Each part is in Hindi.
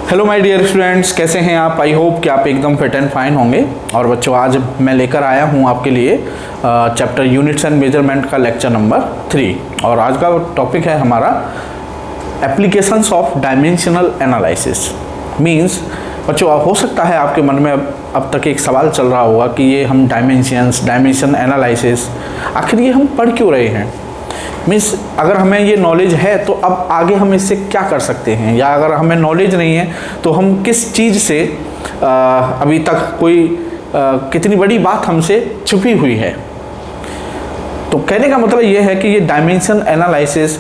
हेलो माय डियर स्टूडेंट्स, कैसे हैं आप। आई होप कि आप एकदम फिट एंड फाइन होंगे। और बच्चों, आज मैं लेकर आया हूं आपके लिए चैप्टर यूनिट्स एंड मेजरमेंट का लेक्चर नंबर 3। और आज का टॉपिक है हमारा applications of dimensional analysis. Means बच्चों, हो सकता है आपके मन में अब तक एक सवाल चल रहा होगा कि ये हम डायमेंशन एनालिसिस आखिर ये हम पढ़ क्यों रहे हैं। मीन्स अगर हमें ये नॉलेज है तो अब आगे हम इससे क्या कर सकते हैं, या अगर हमें नॉलेज नहीं है तो हम किस चीज़ से अभी तक कोई कितनी बड़ी बात हमसे छुपी हुई है। तो कहने का मतलब ये है कि ये डायमेंशन एनालिसिस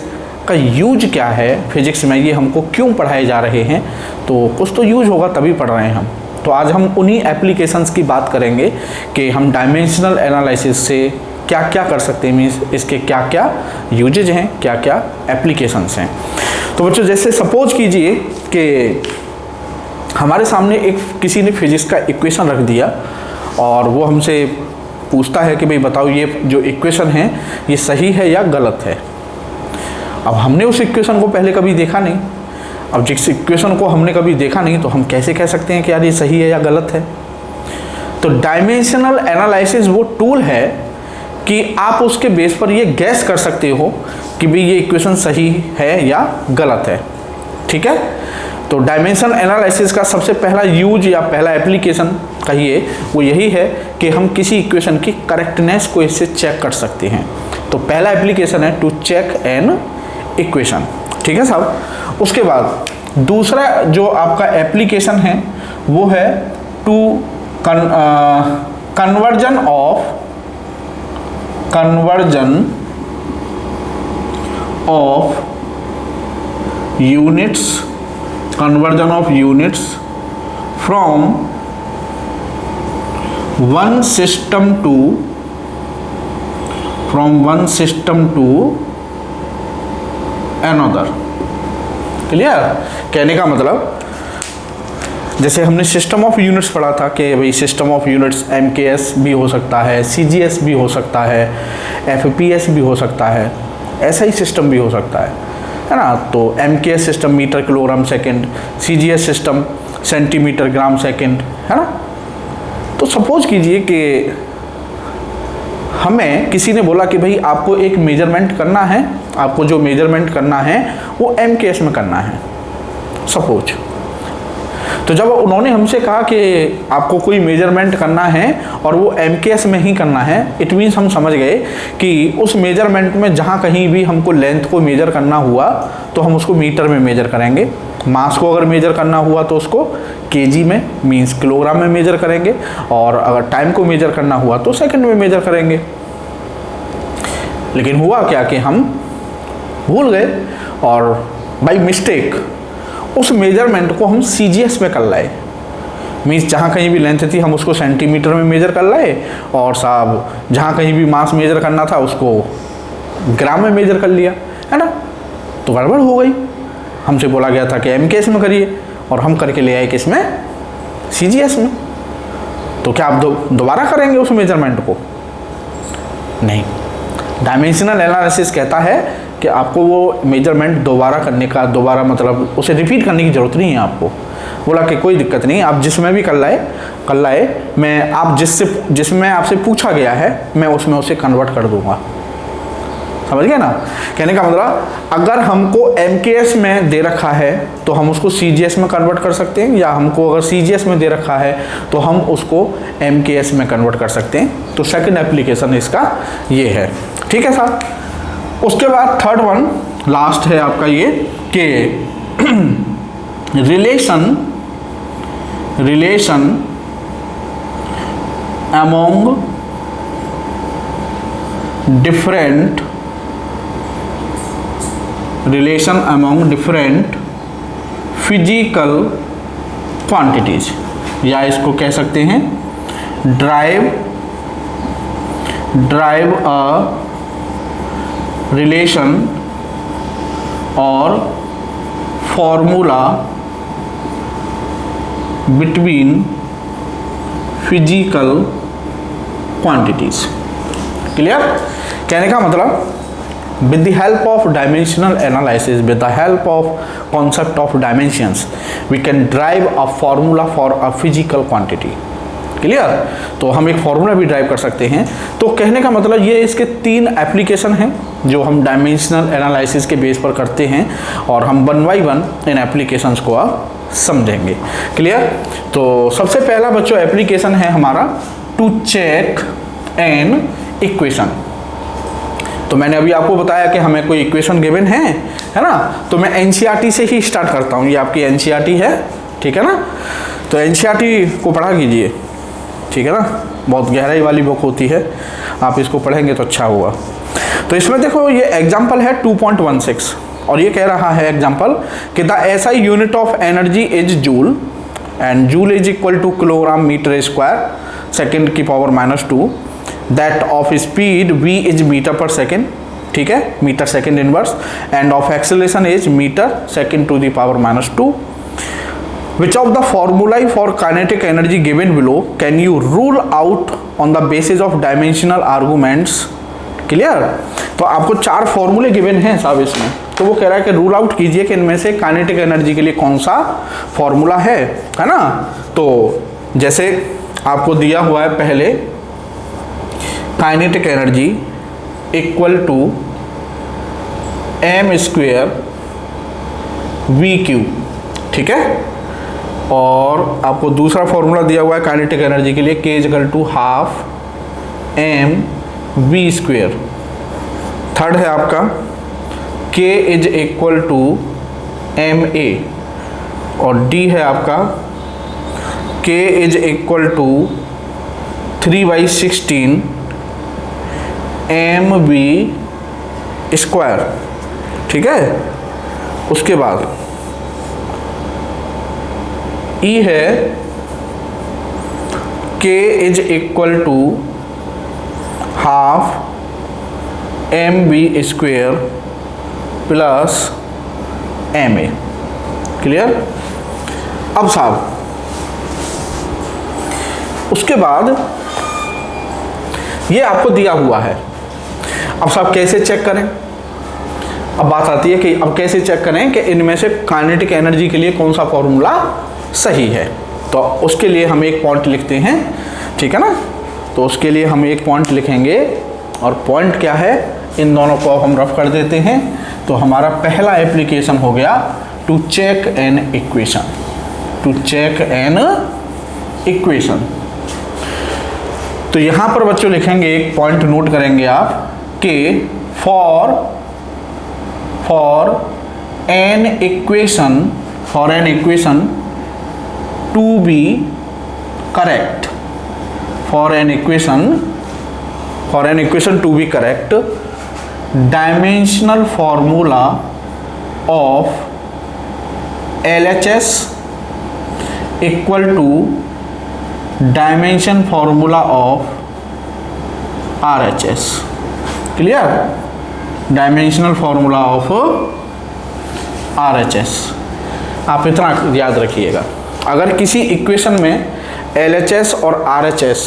का यूज क्या है फिजिक्स में, ये हमको क्यों पढ़ाए जा रहे हैं। तो कुछ तो यूज होगा तभी पढ़ रहे हैं हम। तो आज हम उन्हीं एप्लीकेशंस की बात करेंगे कि हम डायमेंशनल एनालिसिस से क्या क्या कर सकते हैं, मीन्स इसके क्या क्या यूजेज हैं, क्या क्या एप्लीकेशंस हैं। तो बच्चों, जैसे सपोज कीजिए कि हमारे सामने एक किसी ने फिजिक्स का इक्वेशन रख दिया और वो हमसे पूछता है कि भाई बताओ ये जो इक्वेशन है ये सही है या गलत है। अब हमने उस इक्वेशन को पहले कभी देखा नहीं। अब जिस इक्वेशन को हमने कभी देखा नहीं तो हम कैसे कह सकते हैं कि यार ये सही है या गलत है। तो डायमेंशनल एनालिसिस वो टूल है कि आप उसके बेस पर ये गैस कर सकते हो कि भाई ये इक्वेशन सही है या गलत है। ठीक है। तो डायमेंशन एनालिसिस का सबसे पहला यूज या पहला एप्लीकेशन कहिए वो यही है कि हम किसी इक्वेशन की करेक्टनेस को इससे चेक कर सकते हैं। तो पहला एप्लीकेशन है टू चेक एन इक्वेशन। ठीक है साहब। उसके बाद दूसरा जो आपका एप्लीकेशन है वो है to conversion of units from one system to another. Clear. कहने का मतलब जैसे हमने सिस्टम ऑफ यूनिट्स पढ़ा था कि भाई सिस्टम ऑफ यूनिट्स MKS भी हो सकता है, CGS भी हो सकता है, FPS भी हो सकता है, ऐसा ही सिस्टम भी हो सकता है ना। तो MKS system metre kilogram second, CGS system centimetre gram second, है ना। तो सपोज कीजिए कि हमें किसी ने बोला कि भाई आपको एक मेजरमेंट करना है, आपको जो मेजरमेंट करना है वो MKS में करना है सपोज। तो जब उन्होंने हमसे कहा कि आपको कोई मेजरमेंट करना है और वो MKS में ही करना है, इट मीन्स हम समझ गए कि उस मेजरमेंट में जहाँ कहीं भी हमको लेंथ को मेजर करना हुआ तो हम उसको मीटर में मेजर करेंगे। मास को अगर मेजर करना हुआ तो उसको kg में मीन्स किलोग्राम में मेजर करेंगे, और अगर टाइम को मेजर करना हुआ तो सेकंड में मेजर करेंगे। लेकिन हुआ क्या कि हम भूल गए और बाई मिस्टेक उस मेजरमेंट को हम CGS में कर लाए। मीन्स जहाँ कहीं भी लेंथ थी हम उसको सेंटीमीटर में मेजर कर लाए, और साहब जहाँ कहीं भी मास मेजर करना था उसको ग्राम में मेजर कर लिया, है ना। तो गड़बड़ हो गई। हमसे बोला गया था कि MKS में करिए और हम करके ले आए किसमें, CGS में। तो क्या आप दोबारा करेंगे उस मेजरमेंट को? नहीं। डायमेंशनल एनालिसिस कहता है कि आपको वो मेजरमेंट दोबारा मतलब उसे रिपीट करने की ज़रूरत नहीं है आपको। बोला कि कोई दिक्कत नहीं, आप जिसमें भी कर लाए मैं आप जिसमें आपसे पूछा गया है मैं उसमें उसे कन्वर्ट कर दूंगा। समझ गए ना। कहने का मतलब अगर हमको MKS में दे रखा है तो हम उसको CGS में कन्वर्ट कर सकते हैं, या हमको अगर CGS में दे रखा है तो हम उसको MKS में कन्वर्ट कर सकते हैं। तो सेकंड एप्लीकेशन इसका ये है। ठीक है साहब। उसके बाद थर्ड वन लास्ट है आपका ये कि relation among different physical quantities, या इसको कह सकते हैं ड्राइव अ रिलेशन और formula between physical quantities. Clear. कहने का मतलब with the help of dimensional analysis, with the help of concept of dimensions, we can derive a formula for a physical quantity. Clear? तो हम एक फॉर्मूला भी ड्राइव कर सकते हैं। तो कहने का मतलब ये इसके 3 एप्लीकेशन हैं जो हम डायमेंशनल एनालिसिस के बेस पर करते हैं, और हम 1 by 1 इन एप्लीकेशंस को आप समझेंगे। क्लियर? तो सबसे पहला बच्चों एप्लीकेशन है हमारा टू चेक एन इक्वेशन। तो मैंने अभी आपको बताया कि हमें कोई इक्वेशन गिवन है ना, तो मैं एनसीईआरटी से ही स्टार्ट करता हूँ। ये आपकी एनसीईआरटी है, ठीक है ना? तो एनसीईआरटी को पढ़ा कीजिए, ठीक है ना? बहुत गहराई वाली बुक होती है, आप इसको पढ़ेंगे तो अच्छा होगा। तो इसमें देखो ये एग्जाम्पल है 2.16, और ये कह रहा है एग्जाम्पल कि the SI unit of energy is joule, and joule is equal to kilogram metre square second की power -2, that of speed v is metre per second, ठीक है, metre second inverse, and of acceleration is metre second to the power -2। Which of the formulae for kinetic energy given below can you rule out on the basis of dimensional arguments? Clear? तो आपको 4 फॉर्मूले गिवन हैं साहब इसमें, तो वो कह रहा है कि रूल आउट कीजिए कि इनमें से काइनेटिक एनर्जी के लिए कौन सा फॉर्मूला है ना? तो जैसे आपको दिया हुआ है पहले kinetic energy equal to m² v², ठीक है? और आपको दूसरा फॉर्मूला दिया हुआ है काइनेटिक एनर्जी के लिए k equal to ½ mv²। Third है आपका k is equal to ma, और d है आपका k is equal to 3/16 mv², ठीक है? उसके बाद E है k is equal to ½ mv² plus ma। Clear? अब साहब उसके बाद ये आपको दिया हुआ है, अब साहब कैसे चेक करें? अब बात आती है कि अब कैसे चेक करें कि इनमें से काइनेटिक एनर्जी के लिए कौन सा फॉर्मूला सही है। तो उसके लिए हम एक पॉइंट लिखते हैं, ठीक है ना? तो उसके लिए हम एक पॉइंट लिखेंगे, और पॉइंट क्या है, इन दोनों को हम रफ कर देते हैं। तो हमारा पहला एप्लीकेशन हो गया to check an equation, to check an equation. तो यहाँ पर बच्चों लिखेंगे, एक पॉइंट नोट करेंगे आप कि for an equation to be correct, for an equation to be correct, dimensional formula of LHS equal to dimension formula of RHS। Clear? Dimensional formula of RHS, आप इतना याद रखिएगा। अगर किसी इक्वेशन में LHS और RHS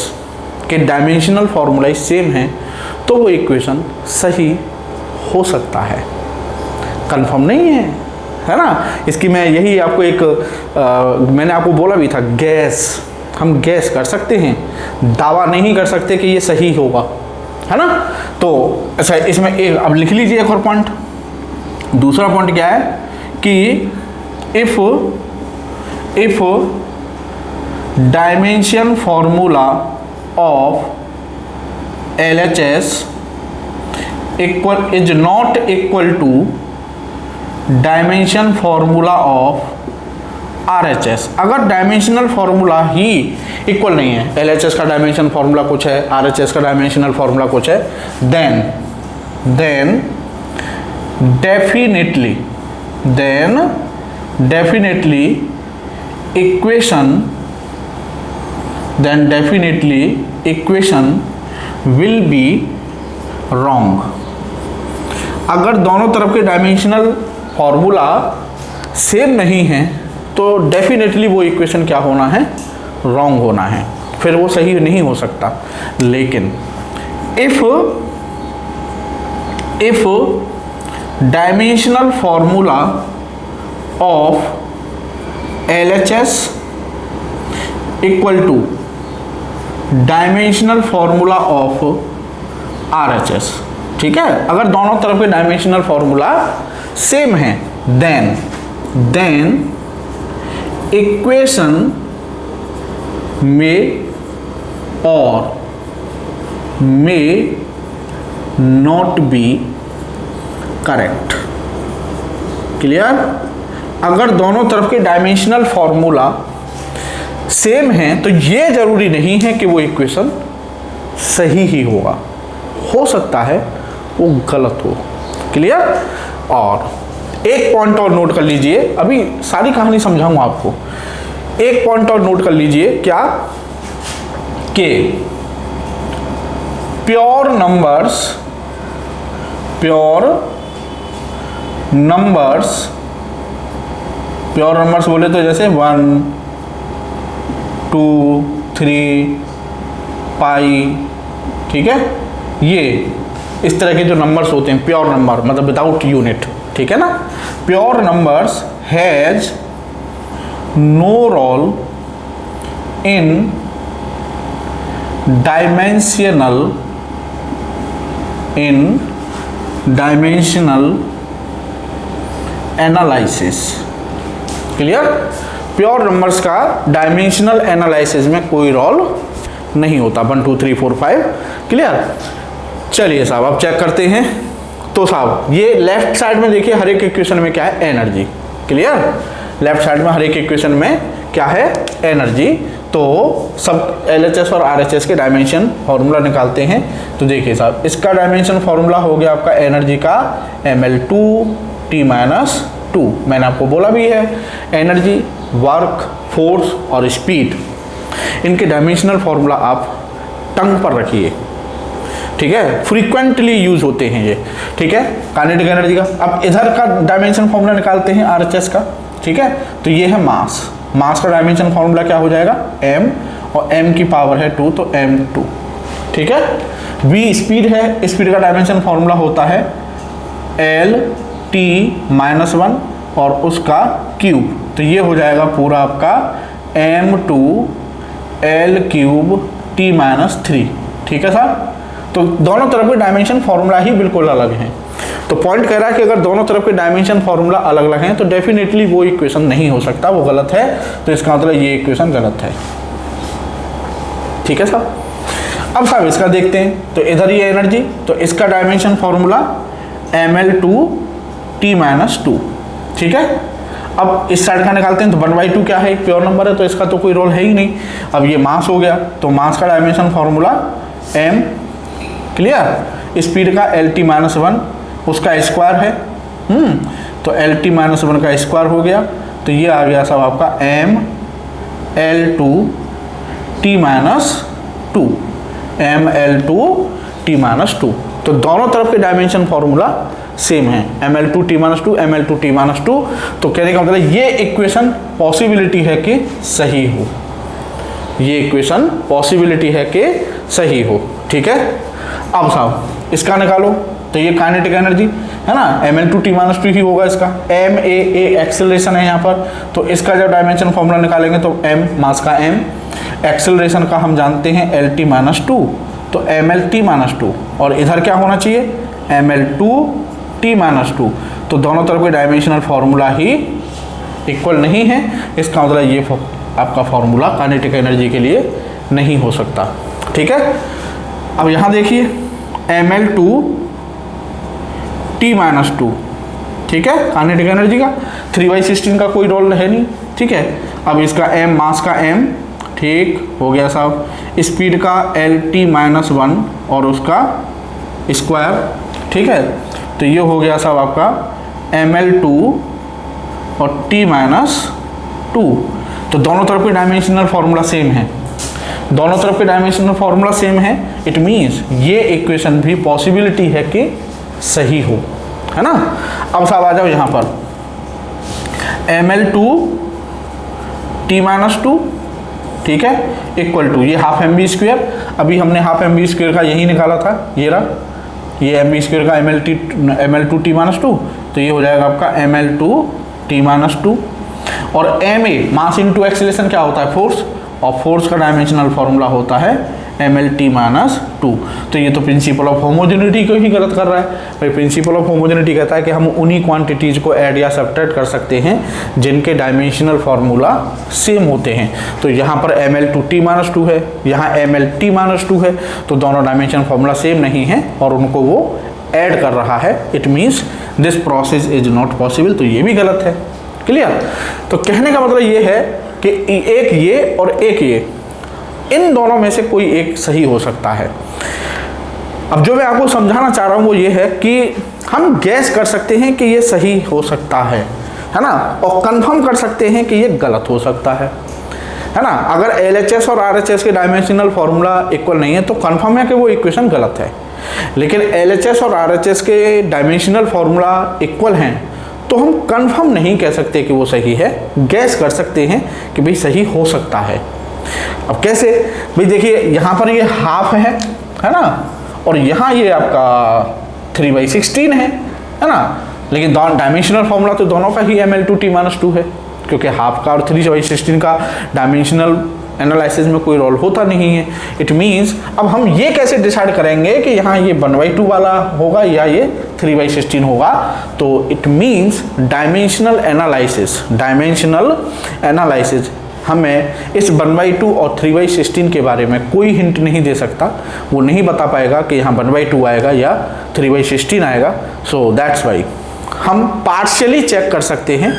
के डायमेंशनल फॉर्मूला सेम हैं तो वो इक्वेशन सही हो सकता है, कंफर्म नहीं है ना? इसकी मैं यही आपको एक मैंने आपको बोला भी था, गैस, हम गैस कर सकते हैं, दावा नहीं कर सकते कि ये सही होगा, है ना? तो अच्छा, इसमें एक अब लिख लीजिए एक और पॉइंट। दूसरा पॉइंट क्या है कि if dimension formula of LHS is not equal to dimension formula of RHS, अगर डायमेंशनल फॉर्मूला ही इक्वल नहीं है, LHS का डायमेंशन फॉर्मूला कुछ है, RHS का डायमेंशनल फॉर्मूला कुछ है, then definitely equation will be wrong. अगर दोनों तरफ के डायमेंशनल फॉर्मूला सेम नहीं है तो डेफिनेटली वो इक्वेशन क्या होना है, रॉन्ग होना है, फिर वो सही नहीं हो सकता। लेकिन if dimensional formula of LHS equal two dimensional formula of RHS, ठीक है। अगर दोनों तरफ के डायमेंशनल फॉर्मूला सेम है देन इक्वेशन में और may not be correct। Clear? अगर दोनों तरफ के डायमेंशनल फॉर्मूला सेम है तो ये जरूरी नहीं है कि वो इक्वेशन सही ही होगा, हो सकता है वो गलत हो। क्लियर? और एक पॉइंट और नोट कर लीजिए, अभी सारी कहानी समझाऊंगा आपको। एक पॉइंट और नोट कर लीजिए, क्या कि प्योर नंबर्स बोले तो जैसे 1 2 3 पाई, ठीक है, ये इस तरह के जो नंबर्स होते हैं प्योर नंबर, मतलब विदाउट यूनिट, ठीक है ना। Pure numbers has no role in dimensional analysis. Clear? Pure numbers का डायमेंशनल एनालिसिस में कोई रोल नहीं होता। 1 2 3 4 5। क्लियर? चलिए साहब अब चेक करते हैं। तो साहब ये लेफ्ट साइड में देखिए हर एक इक्वेशन में क्या है, एनर्जी। क्लियर? लेफ्ट साइड में हर एक इक्वेशन में क्या है, एनर्जी। तो सब LHS और RHS के डायमेंशन फार्मूला निकालते हैं। तो देखिए साहब इसका डायमेंशन फार्मूला हो गया आपका एनर्जी का mL2T-2। मैंने आपको बोला भी है, एनर्जी, वर्क, फोर्स और स्पीड, इनके डायमेंशनल फार्मूला आप टंग पर रखिए, ठीक है। फ्रीक्वेंटली यूज होते हैं ये, ठीक है, काइनेटिक एनर्जी का। अब इधर का डायमेंशन फार्मूला निकालते हैं RHS का, ठीक है। तो ये है मास का डायमेंशन फार्मूला क्या हो जाएगा, m, और m की पावर है 2 तो m2, ठीक है। v स्पीड है, स्पीड का डायमेंशन फार्मूला होता है L-T-1 और उसका क्यूब। तो ये हो जाएगा पूरा आपका m2 L3T-3, ठीक है साहब। तो दोनों तरफ के डायमेंशन फार्मूला ही बिल्कुल अलग हैं। तो पॉइंट कह रहा है कि अगर दोनों तरफ के डायमेंशन फार्मूला अलग अलग हैं तो डेफिनेटली वो इक्वेशन नहीं हो सकता, वो गलत है। तो इसका मतलब ये इक्वेशन गलत है, ठीक है साहब। अब साहब इसका देखते हैं। तो इधर ये एनर्जी, तो इसका डायमेंशन फार्मूला mL2T-2, ठीक है। अब इस साइड का निकालते हैं। तो 1/2 क्या है, एक प्योर नंबर है तो इसका तो कोई रोल है ही नहीं। अब ये मास हो गया, तो मास का dimension formula m। Clear? Speed का L-T-1 उसका स्क्वायर है, तो L-T-1 का स्क्वायर हो गया। तो ये आ गया सब आपका mL2T-2। तो दोनों तरफ के डायमेंशन फार्मूला सेम है, mL2T-2 mL2T-2। तो कहने का मतलब ये इक्वेशन पॉसिबिलिटी है कि सही हो, ये इक्वेशन पॉसिबिलिटी है कि सही हो, ठीक है। अब साहब इसका निकालो। तो ये काइनेटिक एनर्जी है ना, mL2T-2 ही होगा इसका। m a एक्सेलरेशन है यहाँ पर, तो इसका जब डायमेंशन फॉर्मूला निकालेंगे तो m मास का m, एक्सेलरेशन का हम जानते हैं L-T-2, तो mL-T-2, और इधर क्या होना चाहिए, mL2T-2। तो दोनों तरफ के डायमेंशनल फार्मूला ही इक्वल नहीं है, इसका मतलब ये आपका फार्मूला काइनेटिक एनर्जी के लिए नहीं हो सकता, ठीक है। अब यहाँ देखिए mL2T-2, ठीक है, काइनेटिक एनर्जी का 3/16 का कोई रोल है नहीं, ठीक है। अब इसका m मास का m, ठीक हो गया साहब। स्पीड का L-T-1 और उसका स्क्वायर, ठीक है। तो ये हो गया साहब आपका mL2 और T-2। तो दोनों तरफ के डायमेंशनल फार्मूला सेम है, दोनों तरफ के डायमेंशनल फार्मूला सेम है। इट मीन्स ये इक्वेशन भी पॉसिबिलिटी है कि सही हो, है ना। अब साहब आ जाओ यहाँ पर mL2T-2, ठीक है, इक्वल टू ये ½ mv²। अभी हमने ½ mv² का यही निकाला था, ये रहा ये mv² का ml2t माइनस 2, तो ये हो जाएगा आपका ml2t माइनस 2। और ma मास इंटू एक्सीलरेशन क्या होता है, फोर्स, और फोर्स का डायमेंशनल फॉर्मूला होता है mlt माइनस 2। तो ये तो प्रिंसिपल ऑफ होमोजेनिटी को ही गलत कर रहा है भाई। प्रिंसिपल ऑफ होमोजेनिटी कहता है कि हम उन्हीं क्वांटिटीज को ऐड या सब्ट्रैक्ट कर सकते हैं जिनके डायमेंशनल फार्मूला सेम होते हैं। तो यहाँ पर ml2t माइनस 2 है, यहाँ mlt माइनस 2 है, तो दोनों डायमेंशन फार्मूला सेम नहीं है और उनको वो ऐड कर रहा है। It means this process is not possible, तो ये भी गलत है। क्लियर? तो कहने का मतलब ये है कि एक ये और एक ये, इन दोनों में से कोई एक सही हो सकता है। अब जो मैं आपको समझाना चाह रहा हूं वो ये है कि हम गैस कर सकते हैं कि ये सही हो सकता है ना, और कंफर्म कर सकते हैं कि ये गलत हो सकता है ना। अगर LHS और RHS के डायमेंशनल फार्मूला इक्वल नहीं है तो कंफर्म है कि वो इक्वेशन गलत है। लेकिन LHS और RHS के डायमेंशनल फार्मूला इक्वल हैं तो हम कंफर्म नहीं कह सकते कि वो सही है, गैस कर सकते हैं कि भाई सही हो सकता है। अब कैसे भाई, देखिए यहाँ पर ये हाफ है ना, और यहाँ ये आपका 3/16 है ना। लेकिन डायमेंशनल फॉर्मूला तो दोनों का ही ml2t माइनस 2 है, क्योंकि हाफ का और 3/16 का डायमेंशनल एनालिसिस में कोई रोल होता नहीं है। इट मीन्स अब हम ये कैसे डिसाइड करेंगे कि यहाँ ये 1/2 वाला होगा या ये 3/16 होगा। तो इट मीन्स डायमेंशनल एनालिसिस हमें इस 1/2 और 3/16 के बारे में कोई हिंट नहीं दे सकता। वो नहीं बता पाएगा कि यहाँ 1/2 आएगा या 3/16 आएगा। सो दैट्स वाई हम पार्शियली चेक कर सकते हैं,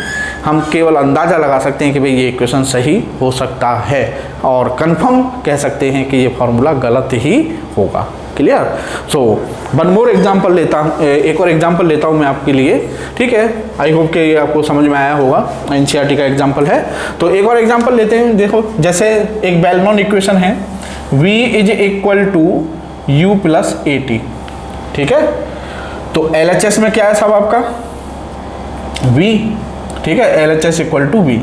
हम केवल अंदाज़ा लगा सकते हैं कि भाई ये इक्वेशन सही हो सकता है, और कंफर्म कह सकते हैं कि ये फॉर्मूला गलत ही होगा। Clear? So one more example लेता हूँ, एक और एग्जाम्पल लेता हूँ मैं आपके लिए, ठीक है। आई होप कि ये आपको समझ में आया होगा, NCERT का एग्जाम्पल है। तो एक और एग्जाम्पल लेते हैं। देखो, जैसे एक वेल नोन इक्वेशन है v is equal to u plus AT, ठीक है। तो LHS में क्या है साहब आपका v, ठीक है, LHS इक्वल टू v।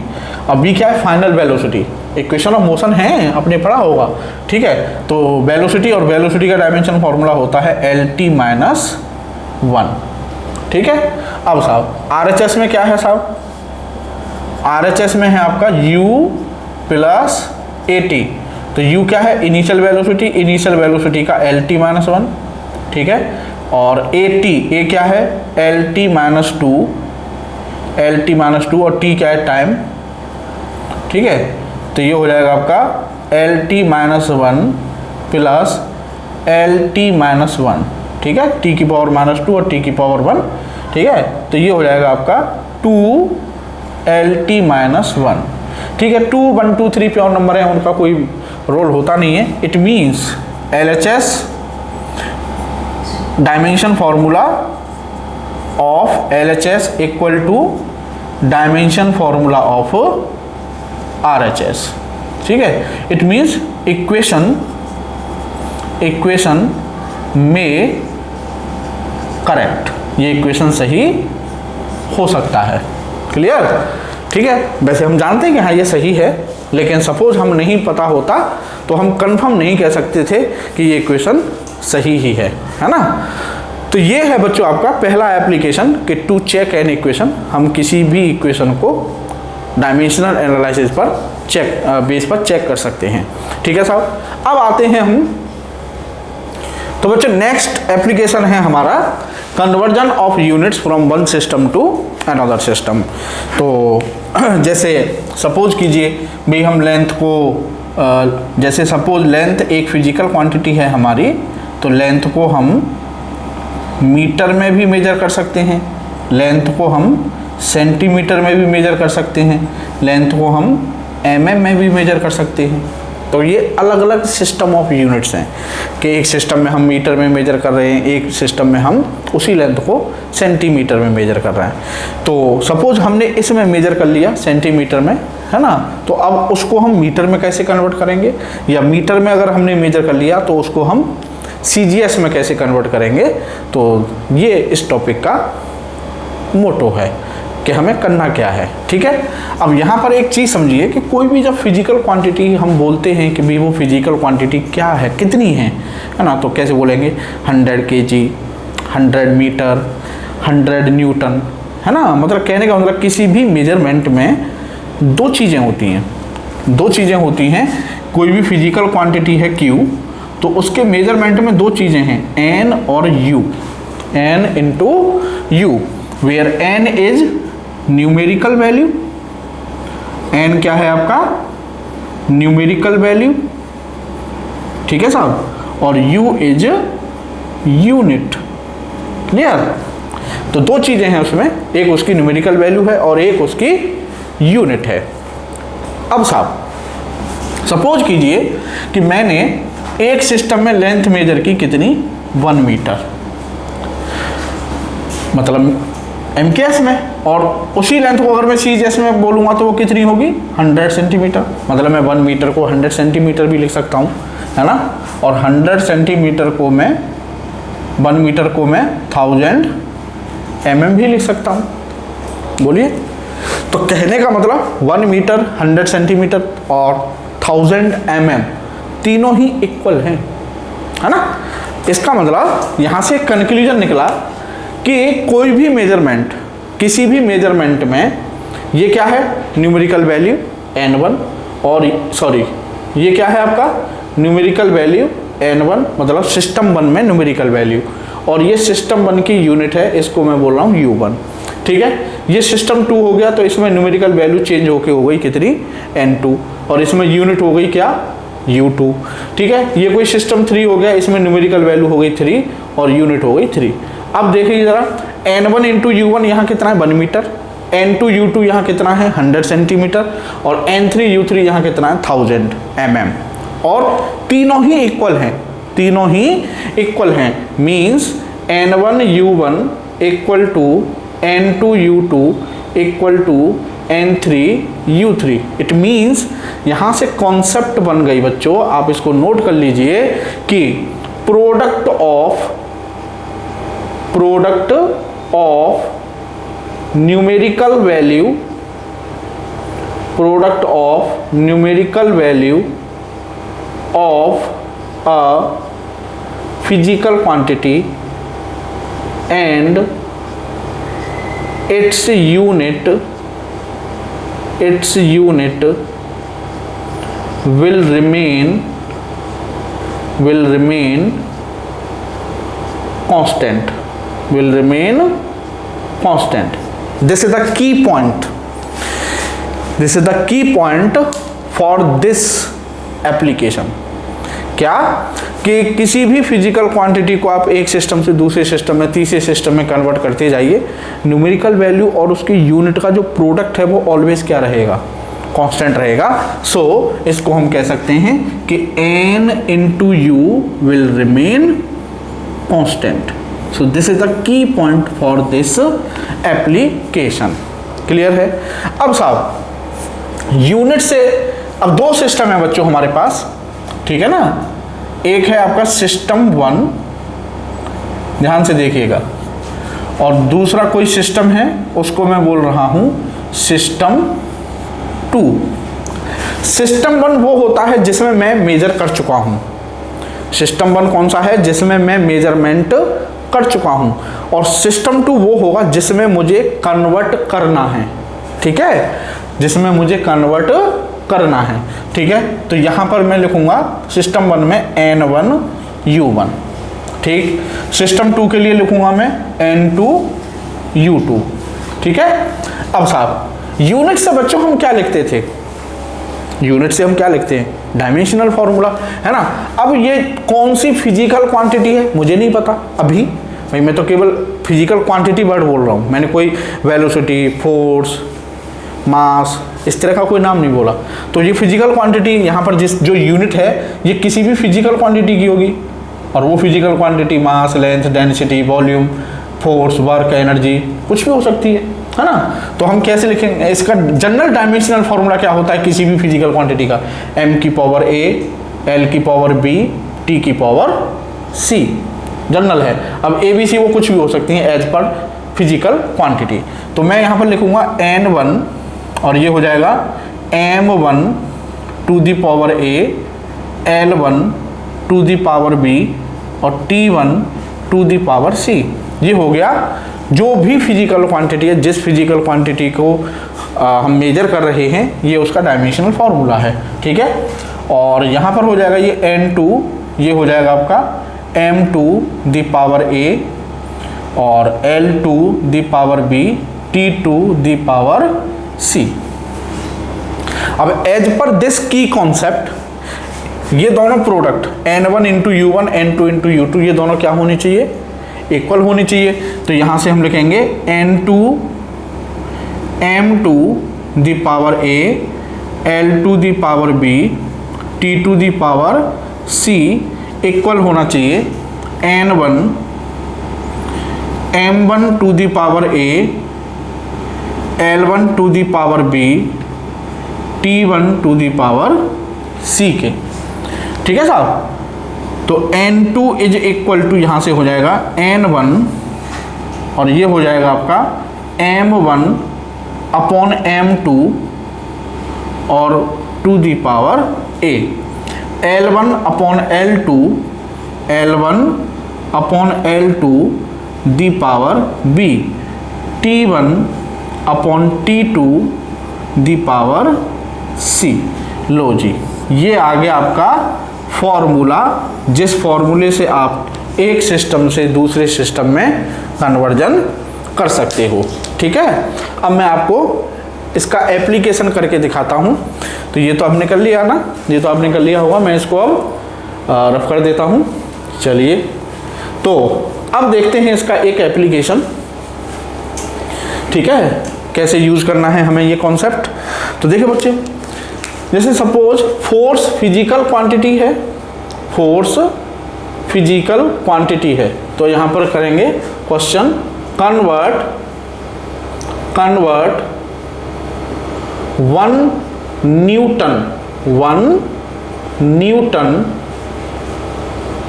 अब v क्या है, final velocity. Equation of motion है, आपने पढ़ा होगा, ठीक है। तो वेलोसिटी और वेलोसिटी का डायमेंशन फॉर्मूला होता है LT माइनस 1, ठीक है। अब साहब RHS में क्या है साहब, RHS में है आपका u प्लस AT। तो u क्या है, इनिशियल वेलोसिटी का LT माइनस 1, ठीक है। और AT, ए क्या है, LT माइनस 2, और t क्या है, टाइम, ठीक है। तो ये हो जाएगा आपका LT minus 1 plus LT minus 1, ठीक है, t की पावर माइनस 2 और t की पावर 1, ठीक है। तो ये हो जाएगा आपका 2LT माइनस 1, ठीक है। 2, 1, 2, 3 प्योर नंबर है, उनका कोई रोल होता नहीं है। It means LHS dimension formula of LHS equal to dimension formula of RHS, ठीक है। इट मीन्स इक्वेशन में करेक्ट, ये इक्वेशन सही हो सकता है। क्लियर? ठीक है। वैसे हम जानते हैं कि हाँ ये सही है, लेकिन सपोज हम नहीं पता होता तो हम कंफर्म नहीं कह सकते थे कि ये इक्वेशन सही ही है ना। तो ये है बच्चों आपका पहला एप्लीकेशन कि टू चेक एन इक्वेशन। हम किसी भी इक्वेशन को डायमेंशनल एनालिसिस पर बेस पर चेक कर सकते हैं, ठीक है साहब। अब आते हैं हम, तो बच्चों नेक्स्ट एप्लीकेशन है हमारा conversion of units from one system to another system. तो जैसे सपोज कीजिए भाई हम लेंथ को जैसे सपोज लेंथ एक फिजिकल क्वांटिटी है हमारी, तो लेंथ को हम मीटर में भी मेजर कर सकते हैं, लेंथ को हम सेंटीमीटर में भी मेजर कर सकते हैं, लेंथ को हम mm में भी मेजर कर सकते हैं। तो ये अलग अलग सिस्टम ऑफ यूनिट्स हैं कि एक सिस्टम में हम मीटर में मेजर कर रहे हैं, एक सिस्टम में हम उसी लेंथ को सेंटीमीटर में मेजर कर रहे हैं। तो सपोज हमने इसमें मेजर कर लिया सेंटीमीटर में, है ना, तो अब उसको हम मीटर में कैसे कन्वर्ट करेंगे, या मीटर में अगर हमने मेजर कर लिया तो उसको हम CGS में कैसे कन्वर्ट करेंगे। तो ये इस टॉपिक का मोटो है कि हमें करना क्या है, ठीक है। अब यहाँ पर एक चीज़ समझिए कि कोई भी जब फिजिकल क्वांटिटी हम बोलते हैं कि भी वो फिजिकल क्वांटिटी क्या है, कितनी है ना, तो कैसे बोलेंगे 100 kg, 100 मीटर, 100 न्यूटन, है ना। मतलब कहने का मतलब किसी भी मेजरमेंट में दो चीज़ें होती हैं। कोई भी फिजिकल क्वांटिटी है Q, तो उसके मेजरमेंट में दो चीज़ें हैं, N और U, N into U, where N is numerical value, N क्या है आपका न्यूमेरिकल वैल्यू, ठीक है साहब, और U इज यूनिट। क्लियर। तो दो चीज़ें हैं उसमें, एक उसकी न्यूमेरिकल वैल्यू है और एक उसकी यूनिट है। अब साहब सपोज कीजिए कि मैंने एक सिस्टम में लेंथ मेजर की कितनी 1 मीटर, मतलब MKS में, और उसी लेंथ को अगर मैं CGS में बोलूँगा तो वो कितनी होगी 100 सेंटीमीटर। मतलब मैं 1 मीटर को 100 सेंटीमीटर भी लिख सकता हूँ, है ना। और 100 सेंटीमीटर को मैं 1 मीटर को मैं 1000 mm भी लिख सकता हूँ। बोलिए। तो कहने का मतलब 1 मीटर, 100 सेंटीमीटर और 1000 mm तीनों ही इक्वल हैं, है ना। इसका मतलब यहाँ से कंक्लूजन निकला कि कोई भी मेजरमेंट, किसी भी मेजरमेंट में ये क्या है न्यूमेरिकल वैल्यू N1, और सॉरी ये क्या है आपका न्यूमेरिकल वैल्यू N1, मतलब सिस्टम 1 में न्यूमेरिकल वैल्यू, और ये सिस्टम 1 की यूनिट है, इसको मैं बोल रहा हूँ U1, ठीक है। ये सिस्टम 2 हो गया, तो इसमें न्यूमेरिकल वैल्यू चेंज होके हो गई कितनी N2, और इसमें यूनिट हो गई क्या U2, ठीक है। ये कोई सिस्टम 3 हो गया, इसमें न्यूमेरिकल वैल्यू हो गई 3 और यूनिट हो गई 3। अब देखिए ज़रा, N1 इंटू U1 यहाँ कितना है 1 मीटर, N2 U2 यहाँ कितना है 100 सेंटीमीटर, और N3 U3 यहाँ कितना है 1000 mm, और तीनों ही इक्वल हैं, means N1 U1 equal to N2 U2 equal to N3 U3। It means यहाँ से कॉन्सेप्ट बन गई बच्चों, आप इसको नोट कर लीजिए कि product of numerical value of a physical quantity and its unit will remain constant. This is the key point for this application. क्या कि किसी भी फिजिकल क्वांटिटी को आप एक सिस्टम से दूसरे सिस्टम में, तीसरे सिस्टम में कन्वर्ट करते जाइए, न्यूमेरिकल वैल्यू और उसकी यूनिट का जो प्रोडक्ट है वो ऑलवेज क्या रहेगा कांस्टेंट रहेगा। सो इसको हम कह सकते हैं कि N into U will remain constant. So this is the key point for this application. Clear है। अब साहब यूनिट से, अब दो सिस्टम है बच्चों हमारे पास, ठीक है ना। एक है आपका सिस्टम 1, ध्यान से देखिएगा, और दूसरा कोई सिस्टम है उसको मैं बोल रहा हूं सिस्टम 2। सिस्टम 1 वो होता है जिसमें मैं मेजर कर चुका हूं। सिस्टम 1 कौन सा है जिसमें मैं मेजरमेंट कर चुका हूं, और सिस्टम 2 वो होगा जिसमें मुझे कन्वर्ट करना है, ठीक है, जिसमें मुझे कन्वर्ट करना है, ठीक है। तो यहां पर मैं लिखूंगा सिस्टम 1 में N1 U1, ठीक। सिस्टम 2 के लिए लिखूंगा मैं N2 U2, ठीक है। अब साहब यूनिट से बच्चों हम क्या लिखते थे, यूनिट से हम क्या लिखते हैं डायमेंशनल फॉर्मूला, है ना। अब ये कौन सी फिजिकल क्वांटिटी है मुझे नहीं पता अभी, भाई मैं तो केवल फिजिकल क्वांटिटी वर्ड बोल रहा हूँ, मैंने कोई वेलोसिटी, फोर्स, मास इस तरह का कोई नाम नहीं बोला। तो ये फिजिकल क्वांटिटी यहाँ पर जो यूनिट है ये किसी भी फिजिकल क्वांटिटी की होगी, और वो physical quantity mass, length, density, volume, force, work, energy कुछ भी हो सकती है ना। तो हम कैसे लिखेंगे इसका जनरल डायमेंशनल फॉर्मूला क्या होता है किसी भी फिजिकल क्वांटिटी का, m की पावर a, l की पावर b, t की पावर c, जनरल है। अब a b c वो कुछ भी हो सकती है एज पर फिजिकल क्वांटिटी। तो मैं यहाँ पर लिखूंगा n1 और ये हो जाएगा m1 to the power a, l1 to the power b और t1 टू द पावर सी। ये हो गया जो भी फिजिकल क्वांटिटी है, जिस फिजिकल क्वांटिटी को हम मेजर कर रहे हैं, ये उसका डायमेंशनल फार्मूला है। ठीक है, और यहाँ पर हो जाएगा ये n2, ये हो जाएगा आपका m2 द पावर a और L2 the power b, T2 the power c। अब एज पर दिस की कॉन्सेप्ट, ये दोनों product n1 into u1, n2 into u2, ये दोनों क्या होनी चाहिए, इक्वल होनी चाहिए। तो यहाँ से हम लिखेंगे n2 m2 the power a, L2 the power b, T2 the power c equal होना चाहिए n1 m1 to the power a, L1 to the power b, T1 to the power c के। ठीक है साहब, तो n2 इज इक्वल टू यहाँ से हो जाएगा n1 और ये हो जाएगा आपका m1 अपॉन m2 और to the power a, L1 upon L2, L1 upon L2 the power b, T1 upon T2 the power c। लो जी, ये आ गया आपका फॉर्मूला, जिस फॉर्मूले से आप एक सिस्टम से दूसरे सिस्टम में कन्वर्जन कर सकते हो। ठीक है, अब मैं आपको इसका एप्लीकेशन करके दिखाता हूँ। तो ये तो आपने कर लिया ना, ये तो आपने कर लिया होगा, मैं इसको अब रफ कर देता हूँ। चलिए, तो अब देखते हैं इसका एक एप्लीकेशन। ठीक है, कैसे यूज़ करना है हमें ये कॉन्सेप्ट। तो देखिए बच्चे, जैसे सपोज फोर्स फिजिकल क्वांटिटी है, फोर्स फिजिकल क्वांटिटी है, तो यहाँ पर करेंगे question convert 1 newton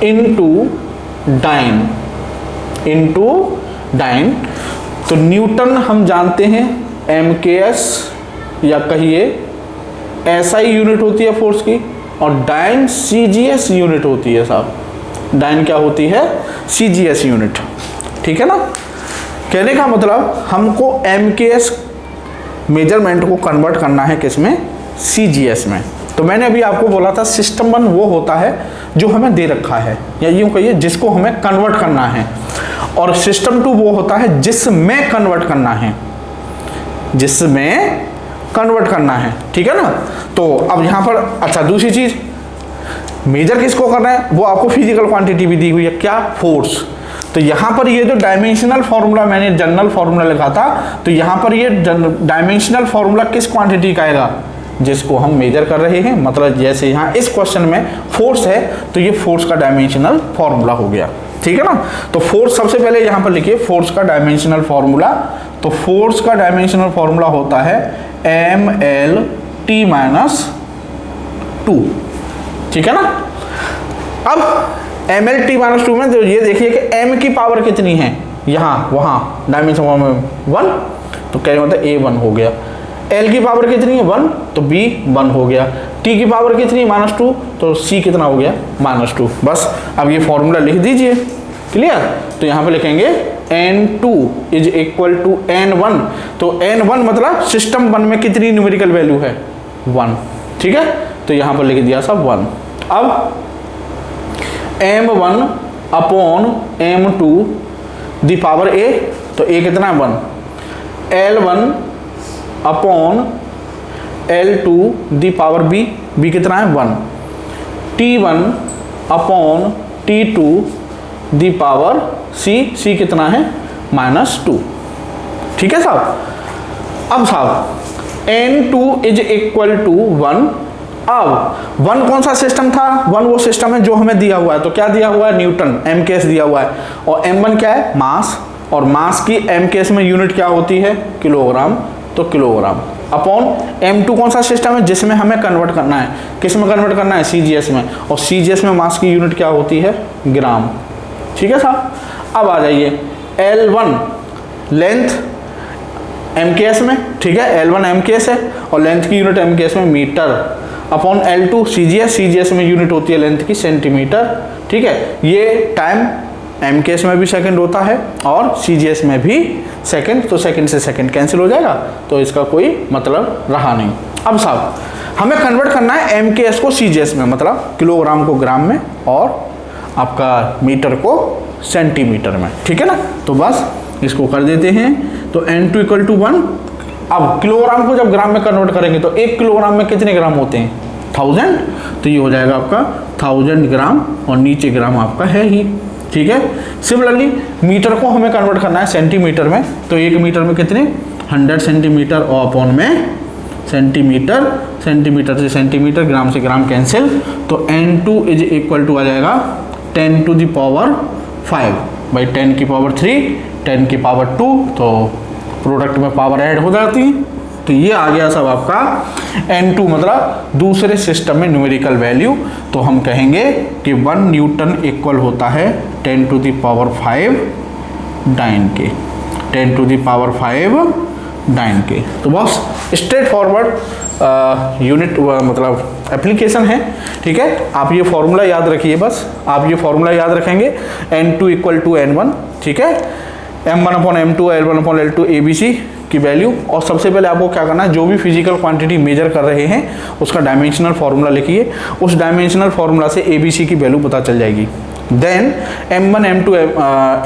into dyne. तो न्यूटन हम जानते हैं MKS या कहिए SI यूनिट होती है फोर्स की, और डाइन CGS यूनिट होती है साहब। डाइन क्या होती है, CGS यूनिट। ठीक है ना, कहने का मतलब हमको MKS मेजरमेंट को कन्वर्ट करना है किसमें, CGS में। तो मैंने अभी आपको बोला था सिस्टम 1 वो होता है जो हमें दे रखा है, या यूँ कहिए जिसको हमें कन्वर्ट करना है, और सिस्टम 2 वो होता है जिसमें कन्वर्ट करना है, जिसमें कन्वर्ट करना है। ठीक है ना, तो अब यहाँ पर अच्छा दूसरी चीज़, मेजर किसको करना है, वो आपको फिजिकल क्वांटिटी भी दी हुई है, क्या, फोर्स। तो यहाँ पर ये जो डायमेंशनल फार्मूला मैंने जनरल फार्मूला लिखा था, तो यहाँ पर ये डायमेंशनल फार्मूला किस क्वांटिटी का आएगा, जिसको हम मेजर कर रहे हैं। मतलब जैसे यहाँ इस क्वेश्चन में फोर्स है, तो ये फोर्स का डायमेंशनल फार्मूला हो गया। ठीक है ना, तो फोर्स सबसे पहले यहाँ पर लिखिए फोर्स का डायमेंशनल फार्मूला। तो फोर्स का डायमेंशनल फार्मूला होता है MLT-2। ठीक है ना, अब MLT-2 में तो ये देखिए कि m की पावर कितनी है, यहाँ वहाँ डायमेंशन में 1, तो क्या मतलब A1 हो गया। L की पावर कितनी है 1, तो B 1 हो गया। T की पावर कितनी है -2, तो C कितना हो गया -2। बस अब ये फॉर्मूला लिख दीजिए, क्लियर। तो यहाँ पे लिखेंगे N2 is equal to N1। तो N1 मतलब सिस्टम 1 में कितनी न्यूमेरिकल वैल्यू है 1। ठीक है, तो यहाँ पर लिख दिया सब 1। अब M1 upon M2 the power A, तो A कितना है 1। L1 upon L2 the power B, B कितना है 1। T1 upon T2 the power C, C कितना है -2। ठीक है साहब, अब साहब N2 इज इक्वल टू 1। अब 1 कौन सा सिस्टम था, 1 वो सिस्टम है जो हमें दिया हुआ है, तो क्या दिया हुआ है, न्यूटन, MKS दिया हुआ है, और M1 क्या है, मास, और मास की MKS में यूनिट क्या होती है, किलोग्राम, तो किलोग्राम। अपॉन M2 कौन सा सिस्टम है जिसमें हमें कन्वर्ट करना है, किस में कन्वर्ट करना है, CGS में, और CGS में मास की यूनिट क्या होती है, ग्राम। ठीक है साहब, अब आ जाइए L1 लेंथ MKS में। ठीक है, L1 MKS है और लेंथ की यूनिट MKS में metre, upon L2 CGS, CGS में यूनिट होती है लेंथ की सेंटीमीटर। ठीक है, ये टाइम एम केस में भी सेकंड होता है और सी जी एस में भी सेकंड, तो सेकंड से सेकंड कैंसिल हो जाएगा, तो इसका कोई मतलब रहा नहीं। अब साहब हमें कन्वर्ट करना है एम के एस को सी जी एस में, मतलब किलोग्राम को ग्राम में और आपका मीटर को सेंटीमीटर में, ठीक है ना। तो बस इसको कर देते हैं, तो N2 इक्वल टू 1। अब किलोग्राम को जब ग्राम में कन्वर्ट करेंगे तो 1 किलोग्राम में कितने ग्राम होते हैं, 1000, तो ये हो जाएगा आपका 1000 ग्राम और नीचे ग्राम आपका है ही, ठीक है। सिमिलरली मीटर को हमें कन्वर्ट करना है सेंटीमीटर में, तो 1 मीटर में कितने 100 सेंटीमीटर और अपॉन में सेंटीमीटर, सेंटीमीटर से सेंटीमीटर, ग्राम से ग्राम कैंसिल, तो N2 इज इक्वल टू आ जाएगा 10 टू द पावर 5 बाई 10 की पावर 3, 10 की पावर 2, तो प्रोडक्ट में पावर ऐड हो जाती है। तो ये आ गया सब आपका N2, मतलब दूसरे सिस्टम में न्यूमेरिकल वैल्यू। तो हम कहेंगे कि 1 न्यूटन इक्वल होता है 10 टू द पावर 5 डाइन के, 10 टू द पावर 5 डाइन के। तो बस स्ट्रेट फॉरवर्ड यूनिट मतलब एप्लीकेशन है, ठीक है। आप ये फॉर्मूला याद रखिए, बस आप ये फॉर्मूला याद रखेंगे, N2 इक्वल टू N1, ठीक है, M1 upon M2 L1 upon L2 ABC की वैल्यू। और सबसे पहले आपको क्या करना है, जो भी फिजिकल क्वांटिटी मेजर कर रहे हैं उसका डायमेंशनल फार्मूला लिखिए, उस डायमेंशनल फार्मूला से ABC की वैल्यू पता चल जाएगी। देन M1 M2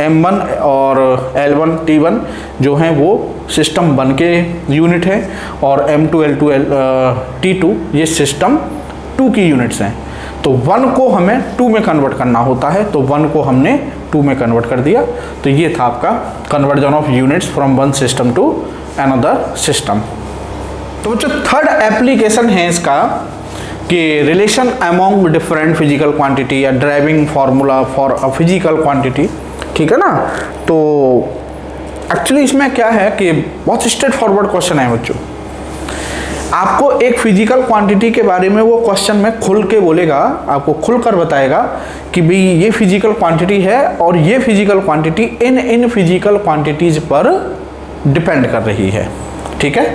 M1 और L1 T1 जो हैं वो सिस्टम 1 के यूनिट है, और M2 L2 T2 ये सिस्टम 2 की यूनिट्स हैं। तो 1 को हमें 2 में कन्वर्ट करना होता है, तो 1 को हमने 2 में कन्वर्ट कर दिया। तो ये था आपका conversion of units from one system to another system. तो जो थर्ड एप्लीकेशन है इसका कि relation among different physical quantity या deriving formula for a physical quantity, ठीक है ना। तो एक्चुअली इसमें क्या है कि बहुत स्ट्रेट फॉरवर्ड क्वेश्चन है बच्चों। आपको एक फिजिकल क्वांटिटी के बारे में वो क्वेश्चन में खुल के बोलेगा, आपको खुलकर बताएगा कि भाई ये फिजिकल क्वांटिटी है और ये physical quantity in physical quantities पर डिपेंड कर रही है, ठीक है।